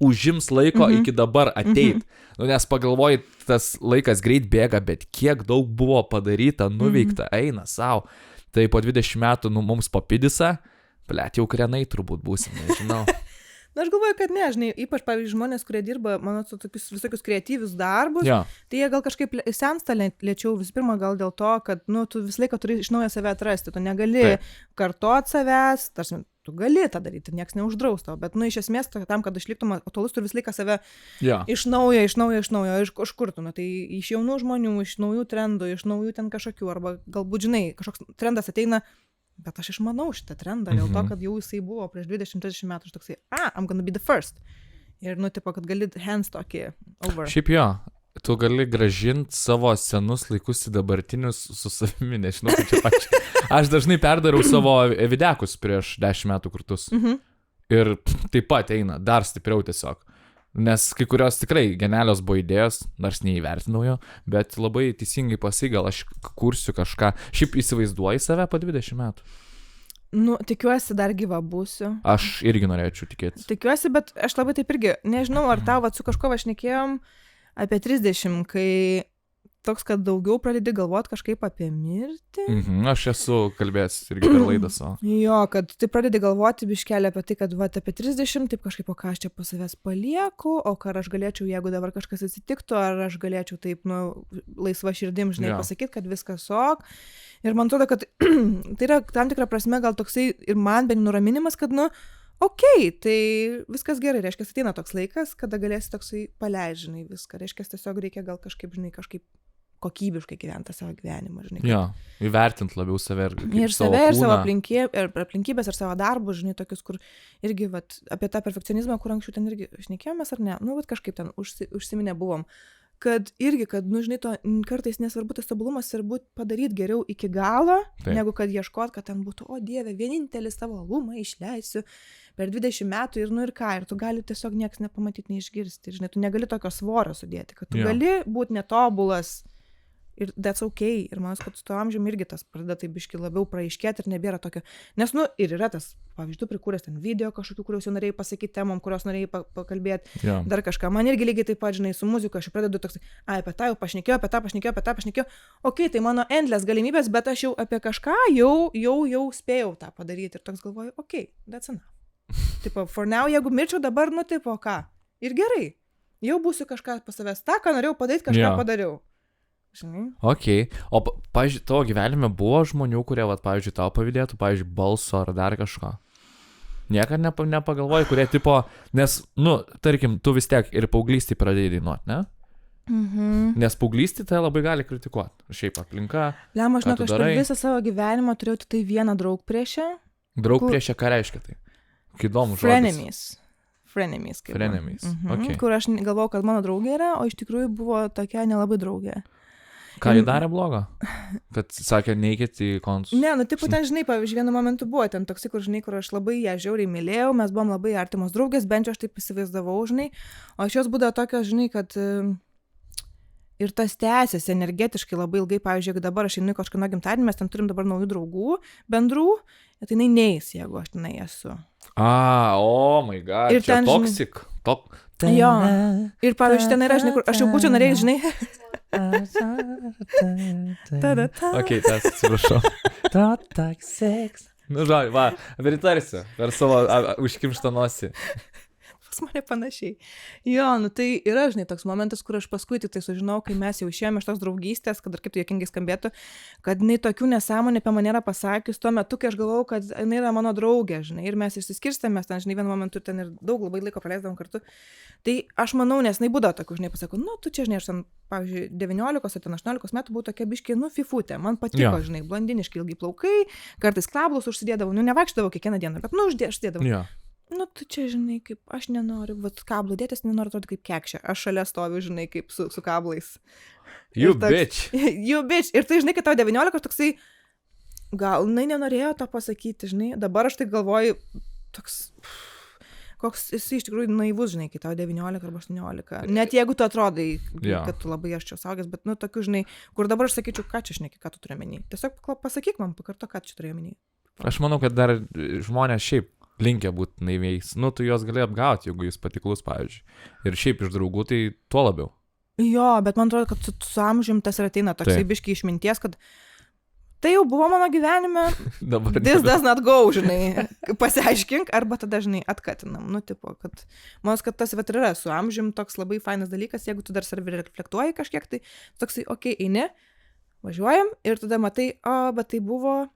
užims laiko iki dabar ateit. Nu, nes pagalvoju, tas laikas greit bėga, bet kiek daug buvo padaryta, nuveikta, eina savo. Tai po 20 metų, nu, mums papidisa, blėt, jau krenai turbūt būsim, nežinau. Na, aš galvoju, kad ne, žinai, ypač, pavyzdžiui, žmonės, kurie dirba, mano, tokius visokius kreatyvius darbus, tai jie gal kažkaip sensta lėčiau, visų pirma, gal dėl to, kad, nu, tu visą laiką turi iš naujo save atrasti, tu negali kartot savęs, tarsi, tu gali tą daryti, nieks neuždraus tau, bet, nu, iš esmės, tam, kad išliktum aktualus, tu visą laiką save iš naujo, iš kur tu, nu, tai iš jaunų žmonių, iš naujų trendų, iš naujų ten kažkokių, arba galbūt, žinai, kažkoks trendas ateina, bet aš išmanau šitą trendą, dėl to, kad jau jisai buvo prieš 20-30 metų, aš toksai, I'm gonna be the first. Ir, nu, tipo, kad gali hands tokį over. Šiaip jo, tu gali grąžinti savo senus laikus į dabartinius su savimi, nežinau, kaip čia pačiai. Aš dažnai perdarau savo videkus prieš 10 metų kurtus. Ir taip pat eina, dar stipriau tiesiog. Nes kai kurios tikrai genialios buvo idėjos, nors neįvertinau jo, bet labai teisingai pasigal, aš kursiu kažką. Šiaip įsivaizduoji save po 20 metų? Nu, tikiuosi dar gyva būsiu. Aš irgi norėčiau tikėtis. Tikiuosi, bet aš labai taip irgi, nežinau, ar tau su kažko šnekėjom apie 30, kai toks, kad daugiau pradedi galvoti kažkaip apie mirtį. Aš esu kalbėjęs irgi per laidą savo. Jo, kad tai pradedi galvoti biškelį apie tai, kad va, apie 30, taip kažkaip, o ką aš čia po savęs palieku, o ką aš galėčiau, jeigu dabar kažkas atsitiktų, ar aš galėčiau taip, nu, laisva širdim, žinai, pasakyti, kad viskas ok. Ir man atrodo, kad tai yra tam tikra prasme gal toksai ir man bent nuraminimas, kad, nu, okei, tai viskas gerai, reiškia, ateina toks laikas, kada galėsi toksai paleidži, žinai, viską. Reiškia, tiesiog reikia gal kažkaip, žinai, kažkaip kokybiškai gyventi savo gyvenimą, žinai. Jo, įvertint labiau save ir save, ir savo aplinkybės, ir savo darbus, žinai, tokius, kur irgi, vat, apie tą perfekcionizmą, kur anksčiau ten irgi šnekėjomės ar ne, nu, vat, kažkaip ten užsiminę buvom, kad irgi, kad, nu, žinai, to kartais nesvarbu tas tobulumas ir būt padaryti geriau iki galo, negu kad ieškot, kad ten būtų, o Dieve, vienintelį savo albumą išleisiu per 20 metų ir, nu, ir ką, ir tu gali tiesiog nieks nepamatyti, neišgirsti, žinai, tu negali tokio svorio sudėti, kad tu gali būti netobulas. Ir that's okay. Ir manau, kad su to amžiumi irgi tas pradeda taip biški labiau praaiškėti ir nebėra tokio. Nes, nu, ir yra tas, pavyzdžiui, tu prikūręs ten video kažkokių, kuriuos jau norėjai pasakyti temom, kuriuos norėjai pakalbėti, dar kažką. Man irgi lygiai taip pat, žinai, su muzika, aš pradedu toks, apie tą jau pašnekėjau, apie tą pašnekėjau. Ok, tai mano endless galimybės, bet aš jau apie kažką jau spėjau tą padaryti. Ir toks galvoju, ok, that's enough. Tipo, for now, jeigu mirčiau dabar, nu, tipo, ką? Ir gerai. Jau būsiu kažką pas savęs. Ta, ką norėjau padaryti, kažką padariau. Žinai? Ok, o, pavyzdžiui, tavo gyvenime buvo žmonių, kurie, vat, pavyzdžiui, tau pavydėtų, pavyzdžiui, balso ar dar kažko? Niekad nepagalvoji, kurie tipo, nes, tarkim, tu vis tiek ir paauglystį pradėjai dainuoti, ne? Nes paauglystį tai labai gali kritikuoti. Šiaip aplinka. Lema, aš per visą savo gyvenimą turėjau tik tai vieną draugpriešę. Draugpriešę, ką reiškia tai? Įdomu žodis. Frenemies. Frenemies, okay. Kur aš galvojau, kad mano draugė yra, o iš tikrųjų buvo tokia nelabai draugė. Ką jį darė blogo? Kad sakė, neikit į konsus? Ne, taip ten, žinai, pavyzdžiui, vienu momentu buvo ten toksai, kur aš labai ją žiauriai mylėjau, mes buvom labai artimos draugės, bent jau aš taip įsivaizdavau, žinai, o iš jos būdavo tokios, žinai, kad ir tas tęsiasi energetiškai labai ilgai, pavyzdžiui, jeigu dabar aš einu kažkieno gimtadienį, mes ten turim dabar naujų draugų, bendrų, tai jinai neis, jeigu aš tenai esu. Oh my god, ir čia toksik. Jo, ir pavyzdžiui, ten yra, žinai, kur aš jau būčiau norėjus, žinai. Ok, tas atsiprašau. Žodžiu, va, pritarsiu per savo užkimštą nosį. Pas mane panašiai. Jo, tai yra, žinai, toks momentas, kur aš paskui tai sužinau, kai mes jau išėjome iš tos draugystės, kad ir kaip tai juokingai skambėtų, kad jinai tokių nesąmonė apie mane yra pasakius tuo metu, kai aš galvojau, kad jinai yra mano draugė, žinai, ir mes išsiskirstėme, ten, žinai, vienu momentu ten ir daug labai laiko praleisdavom kartu. Tai aš manau, nes jinai būdavo tokių, žinai, pasakau, tu čia, žinai, aš ten, pavyzdžiui, 19 ar 18 metų buvau tokia biškė, fifutė, man patiko, žinai, blondiniški ilgi plaukai, kartais klablus užsidėdavau, nevaikščiodavau kiekvieną dieną, bet, užsidėdavau. Tu čia, žinai, kaip aš nenoriu, kablų dėtis, nenoriu atrodyti kaip kekšė. Aš šalia stoviu, žinai, kaip su kablais. You bitch. You bitch. Ir tai, žinai, kai tau 19, aš toksai, gal, nenorėjo to pasakyti, žinai. Dabar aš tai galvoju, toks, koks esi iš tikrųjų naivus, žinai, kai tau 19 arba 18. Net jeigu tu atrodai, kad tu labai aš čia saugęs, bet, tokių, žinai, kur dabar aš sakyčiau, ką čia, žinai, ką tu turi menį. Tiesiog pasakyk man, pakarto, ką čia turi menį. Aš manau, kad dar žmonės šiaip linkę būti naiviais. Tu juos gali apgauti, jeigu jūs patiklus, pavyzdžiui. Ir šiaip iš draugų, tai tuo labiau. Jo, bet man atrodo, kad su amžium tas ir ateina toksai biški išminties, kad tai jau buvo mano gyvenime, this does not go, žinai, pasiaiškink, arba tada, žinai, atkatinam. Tipo, kad manos, kad tas vat yra su amžium toks labai fainas dalykas, jeigu tu dar savi reflektuoji kažkiek, tai toksai, okei, eini, važiuojam ir tada matai, bet tai buvo...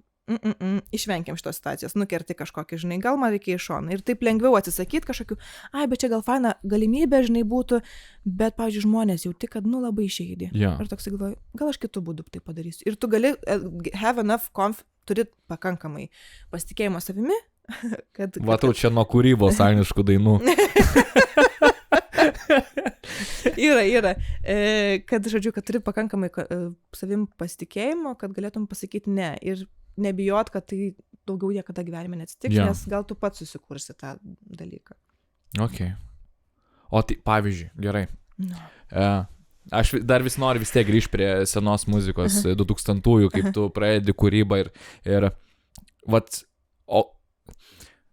Išvengiam šitos situacijos, nukerti kažkokį, žinai, gal man reikia iš šono. Ir taip lengviau atsisakyti kažkokių, bet čia gal faina galimybė, žinai, būtų, bet, pavyzdžiui, žmonės jauti, kad, labai išeidė. Yeah. Ir toks galvoju, gal aš kitų būdų tai padarysiu. Ir tu gali have enough turi pakankamai pasitikėjimo savimi, kad... Vatau, čia nuo kūrybos angliškų dainų. Yra. Kad, žodžiu, kad turi pakankamai savim pasitikėjimo, kad galėtum pasakyti ne. Ir nebijot, kad tai daugiau niekada gyvenime neatsitiks, nes gal tu pats susikursi tą dalyką. Ok. O tai, pavyzdžiui, gerai. Aš dar vis noriu vis tiek grįžti prie senos muzikos 2000-ųjų, kaip tu pradedi kūrybą ir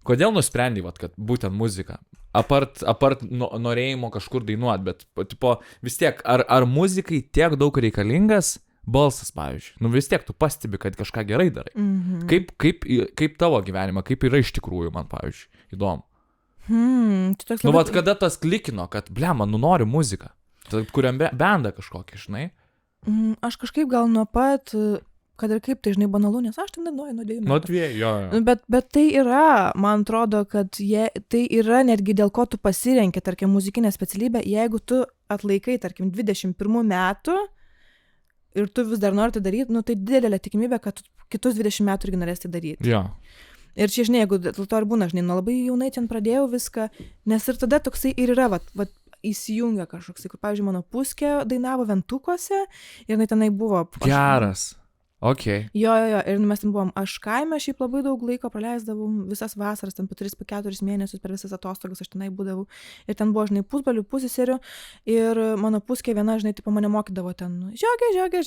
kodėl nusprendai, kad būtent muzika? Apart norėjimo kažkur dainuoti, bet tipo, vis tiek, ar muzikai tiek daug reikalingas balsas, pavyzdžiui? Vis tiek tu pastebi, kad kažką gerai darai. Kaip tavo gyvenimą, kaip yra iš tikrųjų, man, pavyzdžiui, įdomu. Kada tas klikino, kad, man, noriu muziką, kuriam bendą kažkokį, žinai? Aš kažkaip gal nuo pat... kad ir kaip tai, žinai, banalu, nes aš ten dainuoju nuo 2 metų. Nuo 2, jo. Bet tai yra, man atrodo, kad tai yra netgi dėl ko tu pasirenki, tarkim, muzikinę specialybę, jeigu tu atlaikai, tarkim, 21 metų ir tu vis dar nori tai daryti, tai didelė tikimybė, kad tu kitus 20 metų irgi norės tai daryti. Jo. Ir čia, žinai, jeigu dėl to ir būna, žinai, labai jaunai ten pradėjau viską, nes ir tada toksai ir yra, įsijungia kažkoks, kur, pavyzdžiui, mano puskė dainavo Ventukuose ir jinai tenai buvo... Geras. Ok. Jo, ir mes ten buvom, aš kaime šiaip labai daug laiko praleisdavom, visas vasaras, ten po 3-4 mėnesius per visas atostogas aš tenai būdavau. Ir ten buvo, žinai, pusbrolių, puseserių. Ir mano puskė viena, žinai, tipo mane mokydavo ten, žiogė,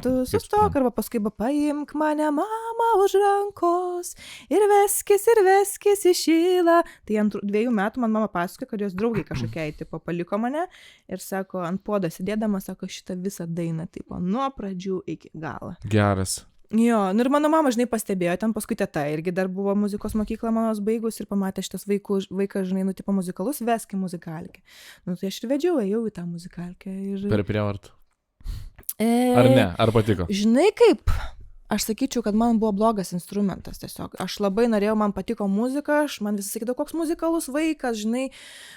tu sustok, arba paskui paimk mane, mama, už rankos ir veskis į šilą. Tai ant 2 metų man mama pasakoja, kad jos draugai kažkokiai, tipo, paliko mane ir sako, ant podo sėdėdama, sako, šitą visą dainą, tipo, nuo pradžių iki galo. Geras. Jo, ir mano mama, žinai, pastebėjo, ten paskui teta irgi dar buvo muzikos mokykla manos baigus ir pamatė šitas vaikas, žinai, tipo muzikalus, veski muzikalkę. Tai aš ir ėjau į tą muzikalkę. Ir... Per prievartą. Ar ne? Ar patiko? Žinai kaip, Aš sakyčiau, kad man buvo blogas instrumentas tiesiog. Aš labai norėjau, man patiko muzika, man visi sakydavo, koks muzikalus vaikas, žinai,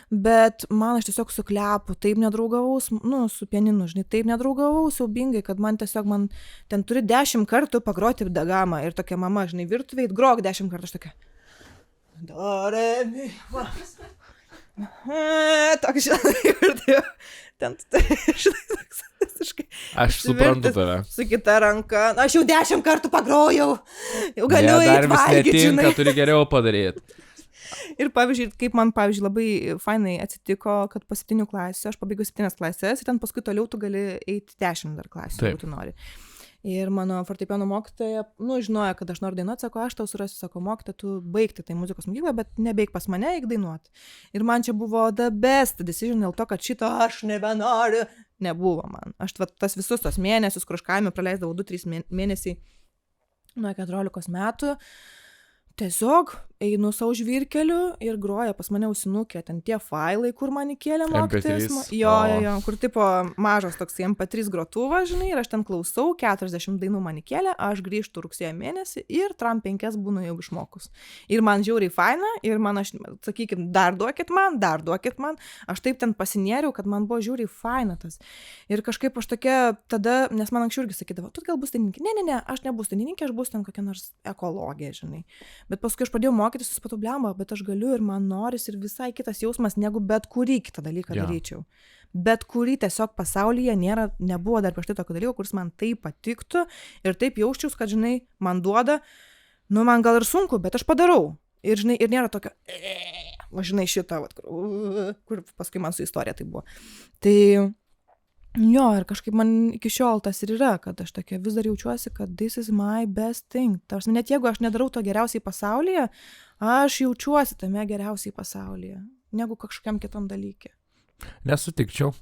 bet man aš tiesiog su klepu, taip nedraugavau, su pianinu, žinai, taip nedraugavau siaubingai, kad man ten turi 10 kartų pagroti dagamą ir tokia mama, žinai, virtuvėj, grok 10 kartų, aš tokia. Doremi, toks, žinai, ten, žinai, visiškai. Aš suprantu tave. Su kita ranka. Aš jau 10 kartų pagrojau. Jau galiu eiti valgyti, žinai. Turi geriau padaryti. Ir pavyzdžiui, kaip man, labai fainai atsitiko, kad po 7 klasių, aš pabaigiau 7 klasės ir ten paskui toliau tu gali eiti 10 dar klasių, jeigu tu nori. Ir mano fortepijono mokytoja, žinojo, kad aš noriu dainuoti, sako, aš tau surasiu, sako, mokytoja, tu baigti tai muzikos mokyklą, bet nebeik pas mane, eik dainuoti. Ir man čia buvo the best decision dėl to, kad šito aš nebenoriu. Nebuvo man. Aš tas visus tos mėnesius, kur aš kaime praleisdavau 2-3 mėnesiai nuo 14 metų, tiesiog einu savo žvyrkeliu ir groja pas mane ausinukė, ten tie failai, kur man įkėlė mokytis. Jo, kur tipo mažas toks MP3 grotuvas, žinai, ir aš ten klausau, 40 dainų man įkėlė, aš grįžtu rugsėjo mėnesį ir tram 5 būnu jau išmokus. Ir man žiauriai faina, ir man, aš, sakykim, dar duokit man, aš taip ten pasinėriau, kad man buvo žiauriai faina tas. Ir kažkaip aš tokia tada, nes man anksčiau irgi sakydavo, tu gal bus dainininkė? Ne, aš nebus dainininkė, aš bus ten kokia nors ekologija, žinai. Bet paskui aš pradėjau mokytis, supratau, blemba, bet aš galiu ir man noris ir visai kitas jausmas, negu bet kurį kitą dalyką daryčiau. Bet kurį tiesiog pasaulyje nebuvo dar prieš tai tokio dalyko, kuris man taip patiktų ir taip jausčiaus, kad, žinai, man duoda, man gal ir sunku, bet aš padarau. Ir, žinai, ir nėra tokio, žinai, šitą, kur paskui man su istorija tai buvo. Tai jo, ir kažkaip man iki šiol tas ir yra, kad aš tokia vis dar jaučiuosi, kad this is my best thing. Tarsi, net jeigu aš nedarau to geriausiai pasaulyje, aš jaučiuosi tame geriausiai pasaulyje, negu kažkokiam kitam dalykė. Nesutikčiau.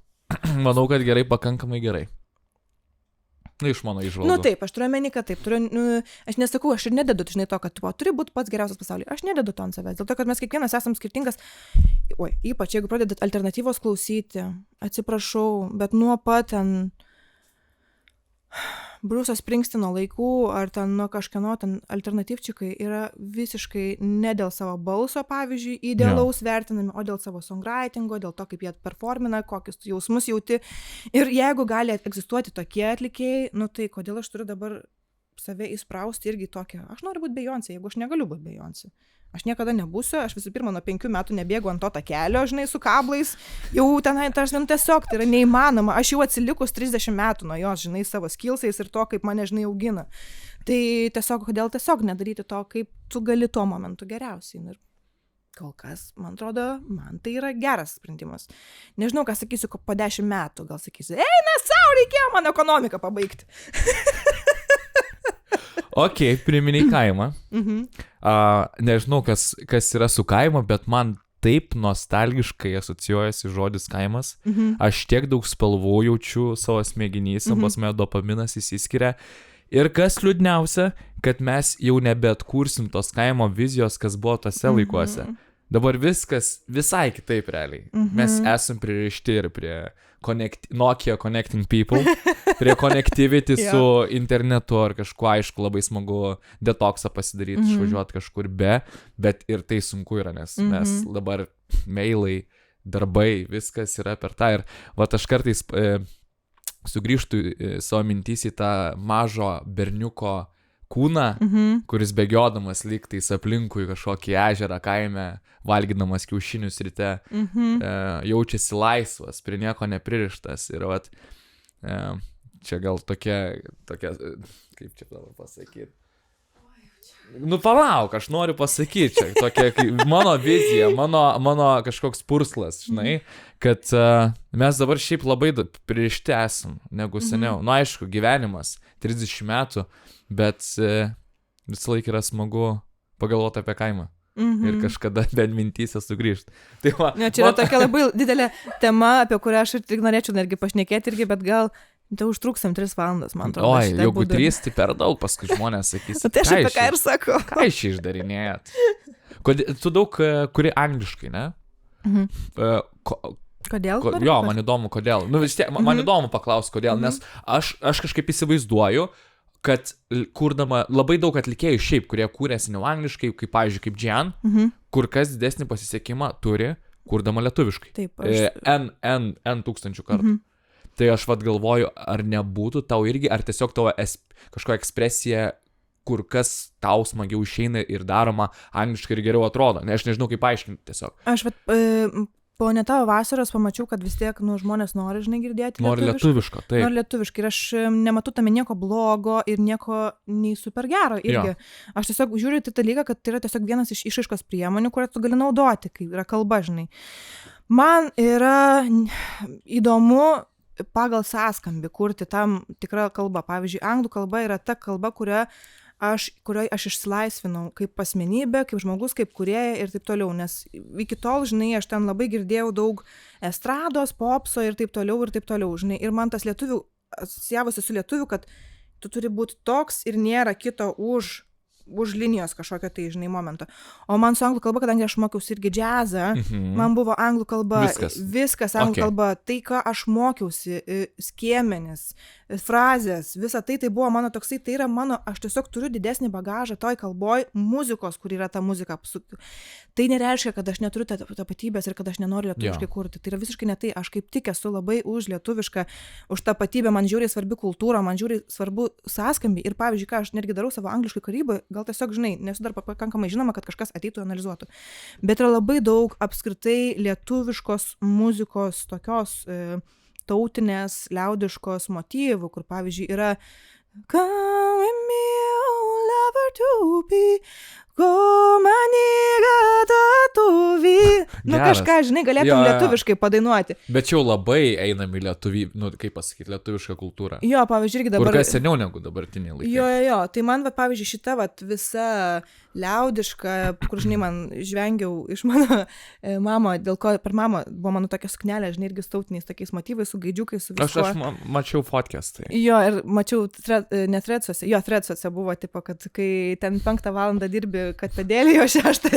Manau, kad gerai, pakankamai gerai. Iš mano įžvalgų. Taip, aš turiu omeny, kad taip. Aš nesakau, aš ir nededu, žinai, to, kad turi būti pats geriausias pasaulyje. Aš nededu to ant savęs. Dėl to, kad mes kiekvienas esam skirtingas. Ypač jeigu pradedat alternatyvos klausyti, atsiprašau, bet nuo pat ten Bruce'o Springsteeno laikų ar ten nuo kažkieno ten alternatyvčikai yra visiškai ne dėl savo balso, pavyzdžiui, idealaus vertinami, o dėl savo songwritingo, dėl to, kaip jie performina, kokius jausmus jauti. Ir jeigu gali egzistuoti tokie atlikėjai, tai kodėl aš turiu dabar save įsprausti irgi tokią. Aš noriu būti Beyoncé, jeigu aš negaliu būti Beyoncé. Aš niekada nebūsiu, aš visų pirma nuo 5 metų nebėgu ant to takelio, žinai, su kablais, jau tenai, tiesiog tai yra neįmanoma, aš jau atsilikus 30 metų nuo jos, žinai, savo skillsais ir to, kaip mane, žinai, augina. Tai kodėl tiesiog nedaryti to, kaip tu gali tuo momentu geriausiai. Ir kol kas, man atrodo, man tai yra geras sprendimas. Nežinau, ką sakysiu po 10 metų, gal sakysiu, reikėjo man ekonomiką pabaigti. Ok, priminiai kaimą. Nežinau, kas yra su kaimo, bet man taip nostalgiškai asocijuojasi žodis kaimas. Aš tiek daug spalvų jaučiu savo smegenyse, pas mane dopaminas įsiskiria. Ir kas liūdniausia, kad mes jau nebeatkursim tos kaimo vizijos, kas buvo tose laikuose. Dabar viskas visai kitaip realiai. Mes esam pririšti ir prie Nokia Connecting People, prie connectivity su internetu ar kažkuo, aišku, labai smagu detoksą pasidaryti, išvažiuoti kažkur bet ir tai sunku yra, nes mes dabar mailai, darbai, viskas yra per tą. Ir aš kartais sugrįžtu savo mintys į tą mažo berniuko kūną, kuris bėgiodamas lygtais aplinkui kažkokį ežerą kaime, valgydamas kiaušinius ryte, jaučiasi laisvas, prie nieko nepririštas. Ir čia gal tokia, kaip čia dabar pasakyti. Palauk, aš noriu pasakyti, čia tokia mano vizija, mano kažkoks purslas, žinai, kad mes dabar šiaip labai pririšti esam negu seniau. Aišku, gyvenimas, 30 metų, bet visą laiką yra smagu pagalvoti apie kaimą. Ir kažkada bent mintyse sugrįžti. Čia yra tokia labai didelė tema, apie kurią aš ir norėčiau netgi pašnekėti irgi, bet gal tai užtruksim 3 valandas, man atrodo. Jeigu 3, tai per daug, paskui žmonės sakys. Tai aš apie ką ir sakau. Ką iš išdarinėjat? Tu daug kuri angliškai, ne? Kodėl? Man įdomu, kodėl. Vis tiek, man įdomu paklausti, kodėl, nes aš kažkaip įsivaizduoju, kad kurdama labai daug atlikėjų šiaip, kurie kūrė seniau angliškai, kaip, pavyzdžiui, kaip Jan, kur kas didesnį pasisekimą turi, kurdama lietuviškai. Taip, N tūkstančių kartų. Tai aš vat galvoju, ar nebūtų tau irgi, ar tiesiog tavo kažkokia ekspresija, kur kas tau smagiau išeina ir daroma angliškai ir geriau atrodo. Aš nežinau, kaip paaiškinti tiesiog. Aš po ne tavo vasaros pamačiau, kad vis tiek žmonės nori, girdėti lietuviško. Taip. Nori lietuviškai. Ir aš nematau tame nieko blogo ir nieko nei super gero irgi. Jo. Aš tiesiog žiūriu į tą dalyką, kad tai yra tiesiog vienas iš išraiškos priemonių, kurią tu gali naudoti, kai yra kalba, Man yra įdomu pagal sąskambį kurti tam tikrą kalbą. Pavyzdžiui, anglų kalba yra ta kalba, kurioje aš išsilaisvinau kaip asmenybė, kaip žmogus, kaip kūrėja ir taip toliau, nes iki tol, aš ten labai girdėjau daug estrados, popso ir taip toliau, ir man tas lietuvių, asocijavosi su lietuviu, kad tu turi būti toks ir nėra kito už linijos kažkokio tai, momento. O man su anglų kalba, kadangi aš mokiausi irgi džiazą, man buvo anglų kalba, viskas anglų kalba, tai, ką aš mokiausi, skiemenis, frazės, visa tai buvo mano toksai, tai yra mano, aš tiesiog turiu didesnį bagažą toj kalboj, muzikos, kur yra ta muzika. Tai nereiškia, kad aš neturiu tapatybės ir kad aš nenoriu lietuviškai kurti. Tai yra visiškai ne tai, aš kaip tik esu labai už lietuvišką, už tapatybę, man žiūri svarbi kultūra, man žiūri svarbu sąskambį. Ir pavyzdžiui, ką aš netgi darau savo angliškai kūrybai, gal tiesiog, nesu dar pakankamai žinoma, kad kažkas ateitų analizuotų. Bet yra labai daug apskritai lietuviškos muzikos, tokios tautinės, liaudiškos motyvų, kur pavyzdžiui yra Come with me, oh lover to be, go maniga tatuvi. Kažką, galėtum lietuviškai padainuoti. Bet jau labai einam į lietuvį, kaip pasakyti, lietuvišką kultūrą. Jo, pavyzdžiui, irgi dabar. Kur kas seniau negu dabartiniai laikai. Jo, tai man, pavyzdžiui, šita visa liaudiška, kur, man žvengiau iš mano mamo, dėl ko per mamą buvo mano tokia suknelė, irgi tautiniais tokiais motyvais, su gaidžiukais, su viskuo. Aš mačiau fotkes tai. Jo, ir mačiau Threadsuose buvo, tipo, kad kai ten 5 valandą dirbi, kad pedėlį jo 6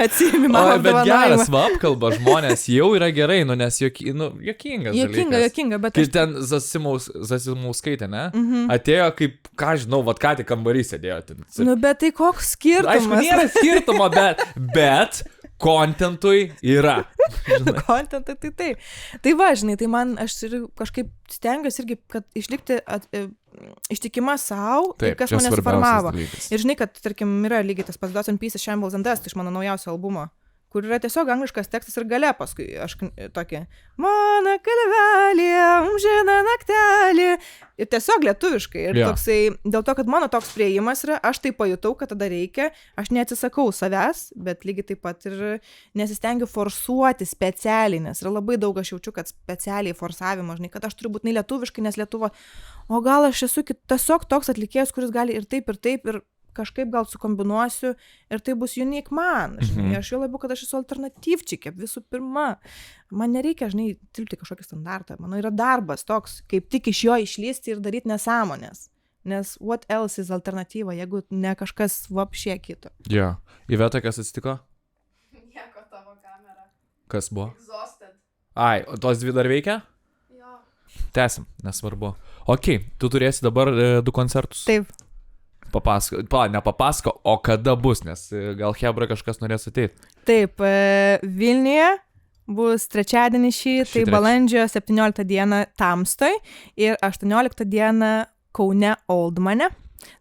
atsiimi mano apdovanojimą. Bet geras apkalba žmonės jau yra gerai, nes juokingas dalykas. Jokinga, bet kai ten Zasimauskaitė, ne? Atėjo kaip, ką žinau, ką tik kambarį sėdėjo ten. Bet tai koks skirtumas? Aišku, nėra skirtumo, bet kontentui yra. Kontentui tai taip. Tai va, tai man, aš ir kažkaip stengiuosi irgi, kad išlikti ištikima savo, kas mane suformavo. Ir kad, tarkim, yra lygiai tas pats Dots and Pieces, Shambles and Dust iš mano naujausio albumo, kur yra tiesiog angliškas tekstas ir gale paskui aš tokį Mano kalvelė, amžina naktelė. Ir tiesiog lietuviškai. Ir toksai, dėl to, kad mano toks priėjimas yra, aš tai pajutau, kad tada reikia, aš neatsisakau savęs, bet lygiai taip pat ir nesistengiu forsuoti specialiai, nes yra labai daug, aš jaučiu, kad specialiai forsavimo, kad aš turiu būti lietuviškai, nes Lietuva, o gal aš esu tiesiog toks atlikėjas, kuris gali ir taip, ir kažkaip gal sukombinuosiu ir tai bus unique man. Aš jau labiau, kad aš esu alternatyvčikė, visų pirma. Man nereikia, tilpti kažkokį standartą. Mano yra darbas toks, kaip tik iš jo išlysti ir daryti nesąmonės. Nes what else is alternatyva, jeigu ne kažkas vapšė kito. Jo. Iveta, kas atsitiko? Nieko, tavo kamera. Kas buvo? Exhausted. Ai, o tos dvi dar veikia? Jo. Tęsim, nesvarbu. Ok, tu turėsi dabar 2 koncertus. Taip. Nepapasako, o kada bus, nes gal hebra kažkas norės ateiti. Taip, Vilniuje bus trečiadienį tai balandžio 17 dieną Tamstoj ir 18 dieną Kaune Oldmane.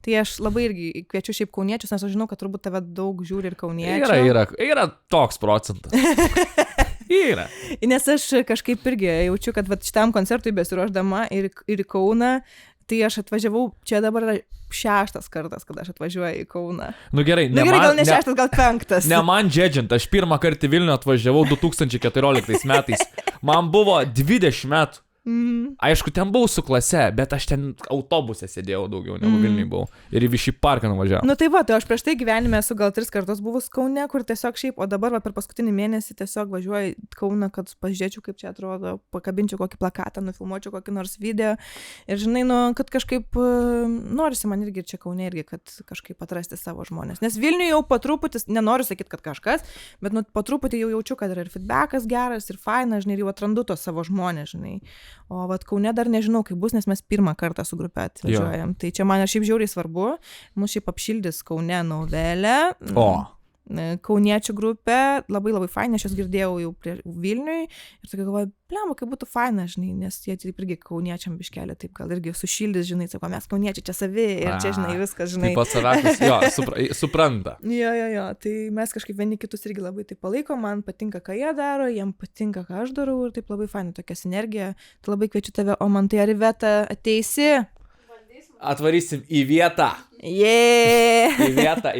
Tai aš labai irgi kviečiu šiaip kauniečius, nes aš žinau, kad turbūt tave daug žiūri ir kauniečių. Yra toks procentas. Yra. Nes aš kažkaip irgi jaučiu, kad šitam koncertui besiruošdama ir į Kauną, tai aš atvažiavau, čia dabar yra 6 kartas, kada aš atvažiuoju į Kauną. Gerai, gal ne 6, gal 5. Ne man džedžiant, aš pirmą kartą į Vilnių atvažiavau 2014 metais. Man buvo 20 metų. Aišku, ten buvau su klase, bet aš ten autobuse sėdėjau daugiau negu Vilniui buvau. Ir į Višį parką nuvažiavau. Tai va, tai aš prieš tai gyvenime esu gal 3 kartus buvus Kaune, kur tiesiog šiaip, o dabar per paskutinį mėnesį tiesiog važiuoju į Kauną, kad pažiūrėčiau, kaip čia atrodo, pakabinčiau kokį plakatą, nufilmuočiau kokį nors video. Ir kad kažkaip norisi man irgi čia Kaune irgi, kad kažkaip atrasti savo žmonės. Nes Vilniui jau po truputį, nenoriu sakyti, kad kažkas, bet po truputį jau jaučiu, kad yra ir feedbackas geras, ir faina, ir jau atrandu tos savo žmonės, O vat Kaune dar nežinau, kaip bus, nes mes pirmą kartą su grupe atvažiuojam. Tai čia man šiaip žiauriai svarbu, mūsų šiaip apšildys Kaune Novelė. Kauniečių grupė, labai labai faina, aš jas girdėjau jau Vilniui ir tokia galvoju, blemba, kaip būtų faina, žinai, nes jie taip irgi kauniečiam biškelė, taip gal irgi sušildys, žinai, sako, mes kauniečiai čia savi ir čia, žinai, viskas, žinai. Taip pat savakas, jo, supranta. Jo, tai mes kažkaip vieni kitus irgi labai taip palaikom, man patinka, ką jie daro, jiem patinka, ką aš darau ir taip labai faina tokia sinergija, tai labai kviečiu tave, o man tai ar Iveta ateisi? Atvarysim į vietą. Yeah. Į vietą.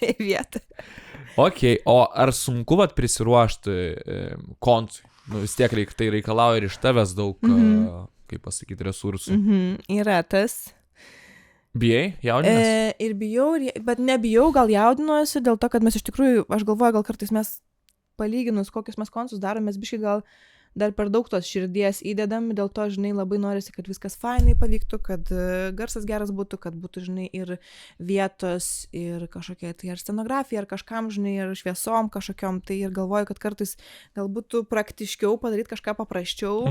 Į vietą. Ok, o ar sunku vat prisiruošti koncui? Nu, vis tiek tai reikalauja ir iš tavęs daug, kaip pasakyti, resursų. Yra tas. Bijai, jaudinės? Ir bijau, bet nebijau, gal jaudinuosi dėl to, kad mes iš tikrųjų, aš galvoju, gal kartais mes palyginus, kokius mes koncus darom, mes biškai gal dar per daug tos širdies įdedam, dėl to, žinai, labai norisi, kad viskas fainai pavyktų, kad garsas geras būtų, kad būtų, žinai, ir vietos, ir kažkokia, tai ar scenografija, ar kažkam, žinai, ar šviesom kažkokiom, tai ir galvoju, kad kartais gal būtų praktiškiau padaryti kažką paprasčiau.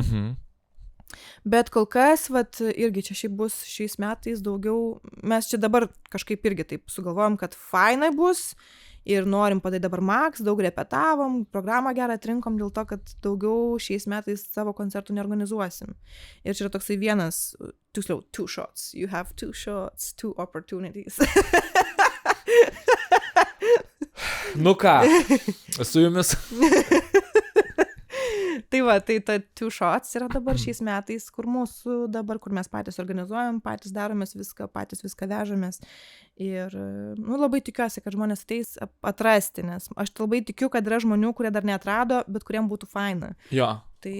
Bet kol kas, vat, irgi čia šiaip bus šiais metais daugiau, mes čia dabar kažkaip irgi taip sugalvojom, kad fainai bus, ir norim padaryti dabar max, daug repetavom, programą gerą atrinkom dėl to, kad daugiau šiais metais savo koncertų neorganizuosim. Ir čia yra toksai vienas, tiksliau, 2 shots. You have 2 shots, 2 opportunities. Nu ką, su jumis. Tai va, tai ta 2 shots yra dabar šiais metais, kur mūsų dabar, kur mes patys organizuojam, patys daromės viską, patys viską vežamės. Ir labai tikiuosi, kad žmonės ateis atrasti, nes aš labai tikiu, kad yra žmonių, kurie dar neatrado, bet kuriem būtų faina. Jo. Tai...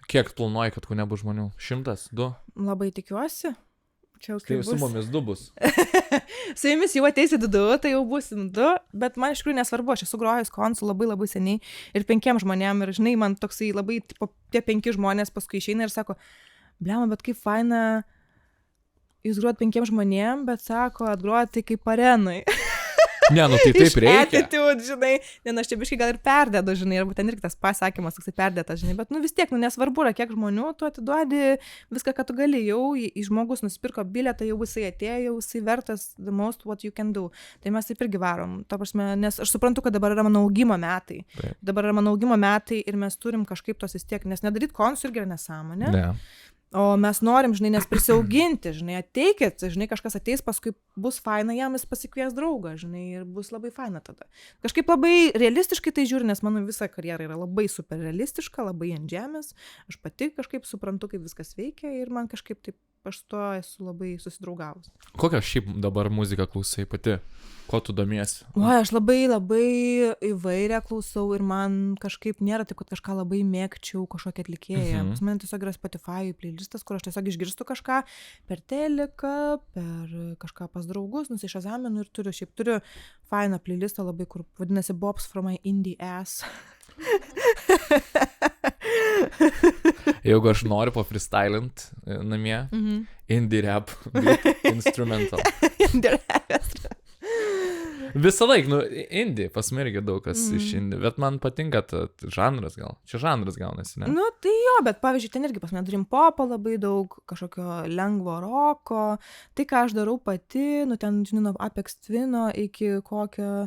Kiek planuoji, kad nebus žmonių? 100? 2? Labai tikiuosi. Čia tai su mumis 2 bus. Su jumis jau ateisi 2, tai jau busim 2, bet man iš tikrųjų nesvarbu, aš esu grojus konsul labai labai seniai ir 5 žmonėm ir, žinai, man toksai labai, tipo, tie 5 žmonės paskui išeina ir sako, blema, bet kaip faina, jūs grojat 5 žmonėm, bet sako, atgrojat tai kaip arenai. Ne, nu tai taip reikia. Attitude, žinai, nes aš čia biškai gal ir perdėdu, žinai, arba ten irgi tas pasakymas, toksai perdėtas, žinai, bet vis tiek, nesvarbu yra, kiek žmonių, tu atiduodi viską, ką tu gali, jau į žmogus nusipirko bilietą, jau jisai atėjo, jau jisai vertas the most what you can do. Tai mes taip irgi varom, ta prasme, nes aš suprantu, kad dabar yra mano augimo metai. Taip. Dabar yra mano augimo metai ir mes turim kažkaip tos vis tiek, nes nedaryt konsų irgi yra nesąmonė. Ne. O mes norim, žinai, nes prisiauginti, žinai, ateikit, žinai, kažkas ateis, paskui bus faina, jam jis pasikvies draugą, žinai, ir bus labai faina tada. Kažkaip labai realistiškai tai žiūri, nes mano visa karjera yra labai super realistiška, labai ant žemės, aš pati kažkaip suprantu, kaip viskas veikia ir man kažkaip taip, aš to esu labai susidraugavus. Kokią šiaip dabar muziką klausai pati? Ko tu domiesi? Aš labai labai įvairią klausau ir man kažkaip nėra taip, kad kažką labai mėgčiau kažkokią atlikėją. Pas mane tiesiog yra Spotify playlistas, kur aš tiesiog išgirstu kažką per teleką, per kažką pas draugus, nusišazaminu ir turiu fainą playlistą labai, kur vadinasi Bobs from my indie ass. Jeigu aš noriu freestylint namie, indie rap, instrumental. Indie rap. Visą laiką, indie, pas mane irgi daug kas iš indie, bet man patinka žanras gal. Čia žanras gaunasi, ne? Tai jo, bet pavyzdžiui, ten irgi pas mane turim popą labai daug, kažkokio lengvo roko, tai ką aš darau pati, ten, žinai, nuo Apex Twino iki kokio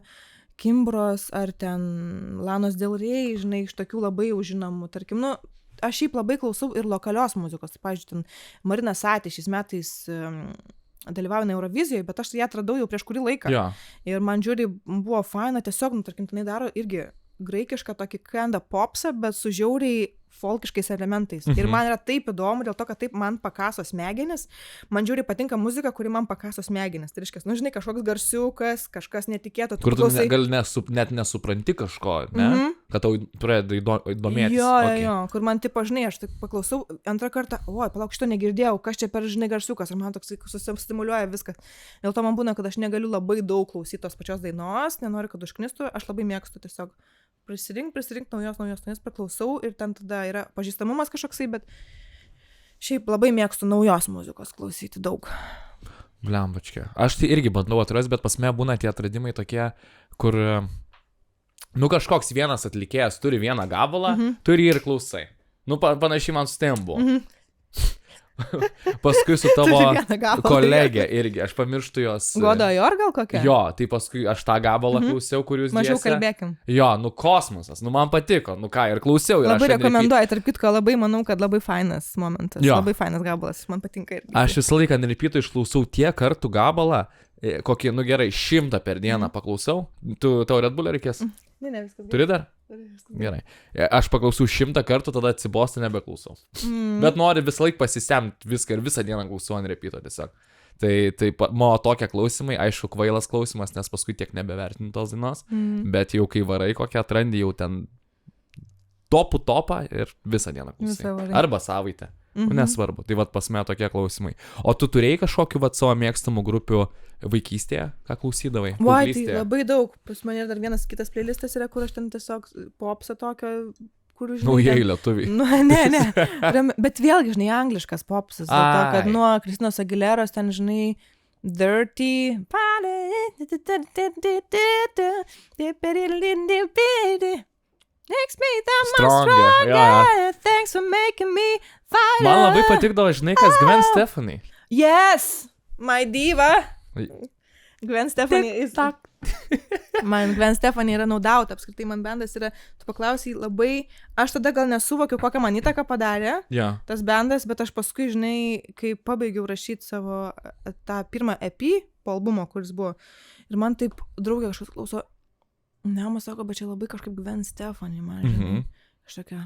Kimbros ar ten Lanos Del Rey, žinai, iš tokių labai jau žinomų, tarkim, aš šiaip labai klausau ir lokalios muzikos, pavyzdžiui, ten Marina Sati šiais metais dalyvauja Eurovizijoje, bet aš ją atradau jau prieš kurį laiką. Jo. Ir man žiūri, buvo faina, tiesiog, tarkim, tenai daro irgi graikišką tokį kinda popsą, bet su žiauriai folkiškais elementais. Ir man yra taip įdomu, dėl to, kad taip man pakaso smegenis. Man žiūri patinka muzika, kuri man pakaso smegenis. Tai reiškia, žinai, kažkoks garsiukas, kažkas netikėto. Kur tu gal net nesupranti kažko, ne? Kad tau pradeda įdomėtis. Jo, kur man tipo, žinai, aš taip paklausau antrą kartą, palauk, šito negirdėjau, kas čia per, žinai, garsiukas, ir man toks susistimuliuoja viskas. Dėl to man būna, kad aš negaliu labai daug klausyti tos pačios dainos, nenoriu, kad užknistų, aš labai mėgstu tiesiog prisirink naujos, paklausau ir ten tada yra pažįstamumas kažkoksai, bet šiaip labai mėgstu naujos muzikos klausyti daug. Blembačkė. Aš tai irgi bandau atrasti, bet pas mane būna tie atradimai tokie, kur, kažkoks vienas atlikėjas turi vieną gabalą, tu ir jį ir klausai. Nu, panašiai man su tėm buvo. Paskui su tavo Turi vieną gabalą. kolegė irgi, aš pamirštu jos. Godo Jor gal kokia? Jo, tai paskui aš tą gabalą klausiau, kur jūs Mažiau dviese. kalbėkim. Jo, nu kosmosas, nu man patiko, nu ką, ir klausiau. Ir Labai aš rekomenduoju, tarp kitko, labai manau, kad labai fainas momentas. Jo. Labai fainas gabalas, man patinka irgi. Aš visą laiką nerepeatų išklausau tiek kartų gabalą, kokį, nu gerai, 100 per dieną paklausau. Tau Red Bull reikės? Ne, viskas. Turi dar? Gerai. Aš paklausau 100 kartų, tada atsibostą nebeklausau. Bet nori visą laiką pasisemti viską ir visą dieną klausau ant repeato tiesiog. Tai mano tokie klausimai, aišku, kvailas klausimas, nes paskui tiek nebevertinu tos dainos, bet jau kai varai kokią atrandi, jau ten topą ir visą dieną klausai. Arba savaitę. Nesvarbu. Tai vat pas mane tokie klausimai. O tu turėjai kažkokiu vat savo mėgstamų grupių vaikystėje, ką klausydavai? Vai, tai labai daug. Pas mane dar vienas kitas playlistas yra, kur aš ten tiesiog popsą tokio, kur žinai. Naujai lietuviai. Nu, ne. Bet vėlgi, žinai, angliškas popsas. Dėl to, kad nuo Kristinos Aguileros ten, žinai, Dirty. Makes me that much stronger. Thanks for making me fighter. Man labai patikdavo, žinai, kas Gwen Stefani. Yes, my diva. Gwen Stefani is... Man Gwen Stefani yra no doubt, apskritai man bendas yra, tu paklausai labai, aš tada gal nesuvokiu, kokią man įtaką padarė tas bendas, bet aš paskui, žinai, kai pabaigiau rašyti savo tą pirmą EP po albumo, kuris buvo, ir man taip draugė kažkas klauso, ne, man sako, bet čia labai kažkaip Gwen Stefani, man, žinai, aš tokia,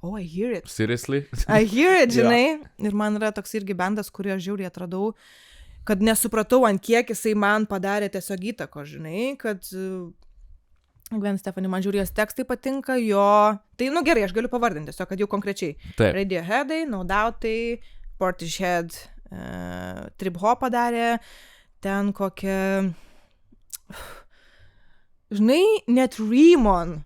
oh, I hear it. Seriously? I hear it, žinai, ir man yra toks irgi bendas, kurį aš žiauriai atradau, kad nesupratau, ant kiek jisai man padarė tiesiog įtako, žinai, kad Gwen Stefani, man žiūrėjos tekstai patinka, jo, tai, nu gerai, aš galiu pavardinti tiesiog, kad jau konkrečiai. Taip. Radioheadai, No Doubtai, Portishead, Trip Hop padarė, ten kokia, žinai, net Remon,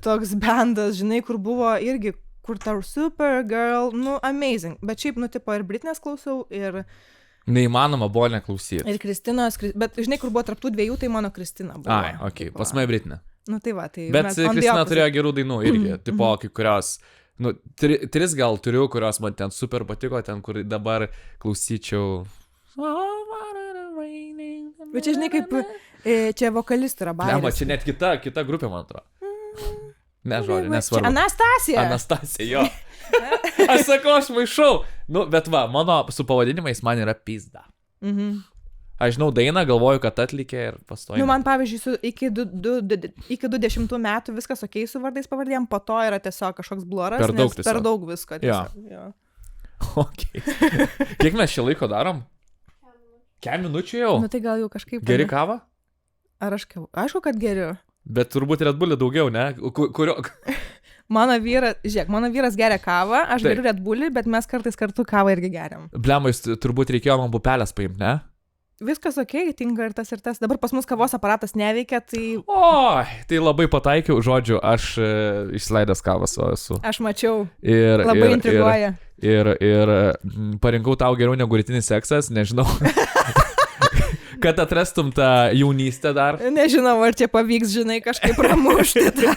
toks bendas, žinai, kur buvo irgi, kur tau Supergirl, nu, amazing, bet šiaip, nu, tipo, ir Britnės klausau, ir... Neįmanoma buvo neklausyti. Ir Kristinos, bet žinai, kur buvo tarptų dviejų, tai mano Kristina buvo. Ai, okei, pas mane Britnė. Nu tai va, tai... Bet Kristina turėjo gerų dainų irgi, tipo, kai kurios, nu, 3 gal turiu, kurios man ten super patiko, ten, kur dabar klausyčiau. Bet čia, žinai, kaip, čia vokalistų yra Bairis. Ne, čia net kita grupė, man atrodo. Ne, žodžiu, nesvarbu. Anastasija. Anastasija, jo. Aš sakau, aš maišau. Nu, bet va, mano su pavadinimais man yra pizda. Aš žinau dainą, galvoju, kad atlikė ir pastoju. Nu, man pavyzdžiui, iki 20 metų viskas okei su vardais pavardėm, po to yra tiesiog kažkoks bloras, per daug, nes per daug visko. Tiesiog, jo. Okay. Kiek mes šį laiko darom? 4 minučių jau? Nu, tai gal jau kažkaip... Geri kavą? Ar aš kavą? Aišku, kad geriu. Bet turbūt Red Bullį daugiau, ne? Kurio... Mano vyras geria kavą, aš geriu Red Bullį, bet mes kartais kartu kavą irgi geriam. Blemais, turbūt reikėjo man pupelės paimti, ne? Viskas okei, tinka ir tas ir tas. Dabar pas mus kavos aparatas neveikia, tai... O, tai labai pataikiau, žodžiu, aš išleidęs kavą esu. Aš mačiau. Labai intriguoja. Ir parinkau tau geriau negu rytinis seksas, nežinau. Kad atrastum tą jaunystę dar. Nežinau, ar čia pavyks, žinai, kažkaip pramušti tą.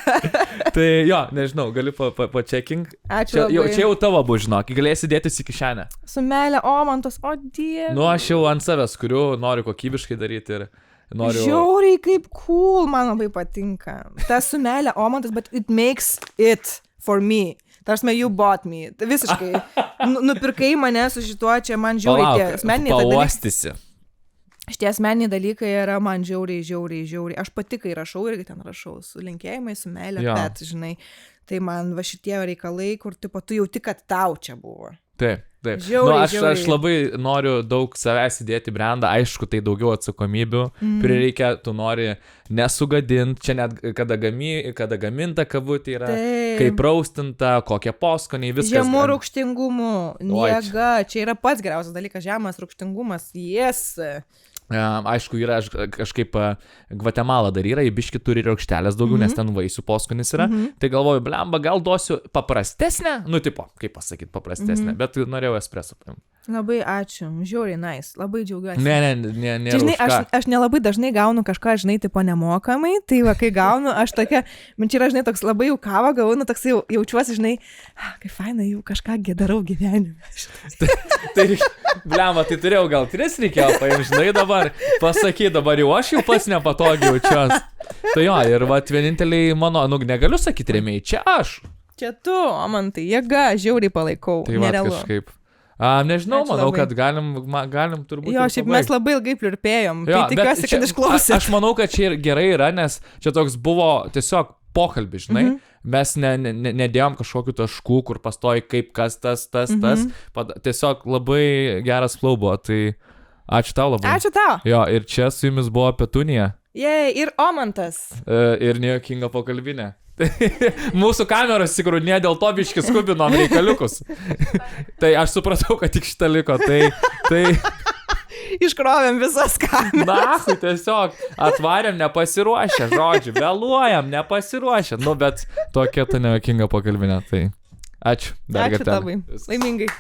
Tai jo, nežinau, gali pa-checking. Ačiū labai. Čia jau tavo bus, žinok, galėsi dėtis į kišenę. Su meilė, o man tos, o dieve. Nu, aš jau ant savęs kuriu, noriu kokybiškai daryti ir noriu... Žiauriai kaip cool, man labai patinka. Tas su meilė, o man tas, but it makes it for me. Tarsi, you bought me. Visiškai. Nupirkai mane su šituo, čia man žiauriai tie asmeniniai dalykai. Pauostysi. Šitie asmeniniai dalykai yra man žiauriai. Aš pati, kai rašau, irgi ten rašau su linkėjimai, su meilė, bet, žinai, tai man va šitie reikalai, kur tipo, tu jauti, kad tau čia buvo. Taip. Žiauriai, aš labai noriu daug savęs įdėti į brandą, aišku, tai daugiau atsakomybių prireikia, tu nori nesugadinti, čia net kada gaminta kavutė yra, kaip raustinta, kokie poskoniai, viskas. Žemų rūgštingumų, jėga, čia yra pats geriausias dalykas, žemas rūgštingumas, yes. Aišku, yra kažkaip Gvatemala dar yra, į biškį turi raukštelės daugiau, nes ten vaisių poskonis yra. Tai galvoju, blemba, gal duosiu paprastesnę, nu tipo, kaip pasakyti, paprastesnę, bet norėjau espresso. Labai ačiū, žiauriai nice, labai džiaugiuosi. Ne. Žinai, aš nelabai dažnai gaunu kažką, žinai, tipo nemokamai, tai va, kai gaunu, aš tokia, man čia yra, žinai, toks labai jau kavą gaunu, toks jaučiuosi, žinai, kaip faina, jau kažką darau gyvenime. Tai blemba, tai turėjau gal 3 reikėjo paimti, žinai, dabar, pasaky, dabar jau aš jau pats nepatogiai jaučiuosi. Tai jo, ir va, vieninteliai mano, negaliu sakyti rėmiai, čia aš. Čia tu, o man tai jėga, žiauriai palaikau, tai nerealu. Kažkaip. Nežinau, manau, kad galim turbūt... Jo, šiaip mes labai ilgai pliurpėjom, tai tikiuosi, kad išklausė. Aš manau, kad čia ir gerai yra, nes čia toks buvo tiesiog pokalbis, žinai, mes nedėjom kažkokių taškų, kur pastoji kaip kas tas. Tiesiog labai geras flow buvo, tai ačiū tau labai. Ačiū tau. Jo, ir čia su jumis buvo Petunija. Ir Omantas. Ir nejuokinga pokalbinė. Mūsų kameros įsigrūdinė, dėl to biškį skubinom reikaliukus. Tai aš supratau, kad tik šitą liko. Tai... Iškrovėm visas kameras. Na, tiesiog atvarėm nepasiruošę, žodžiu, vėluojam, nepasiruošę. Nu, bet tokia ta nejuokinga pokalbinė. Tai ačiū. Ačiū labai. Laimingai.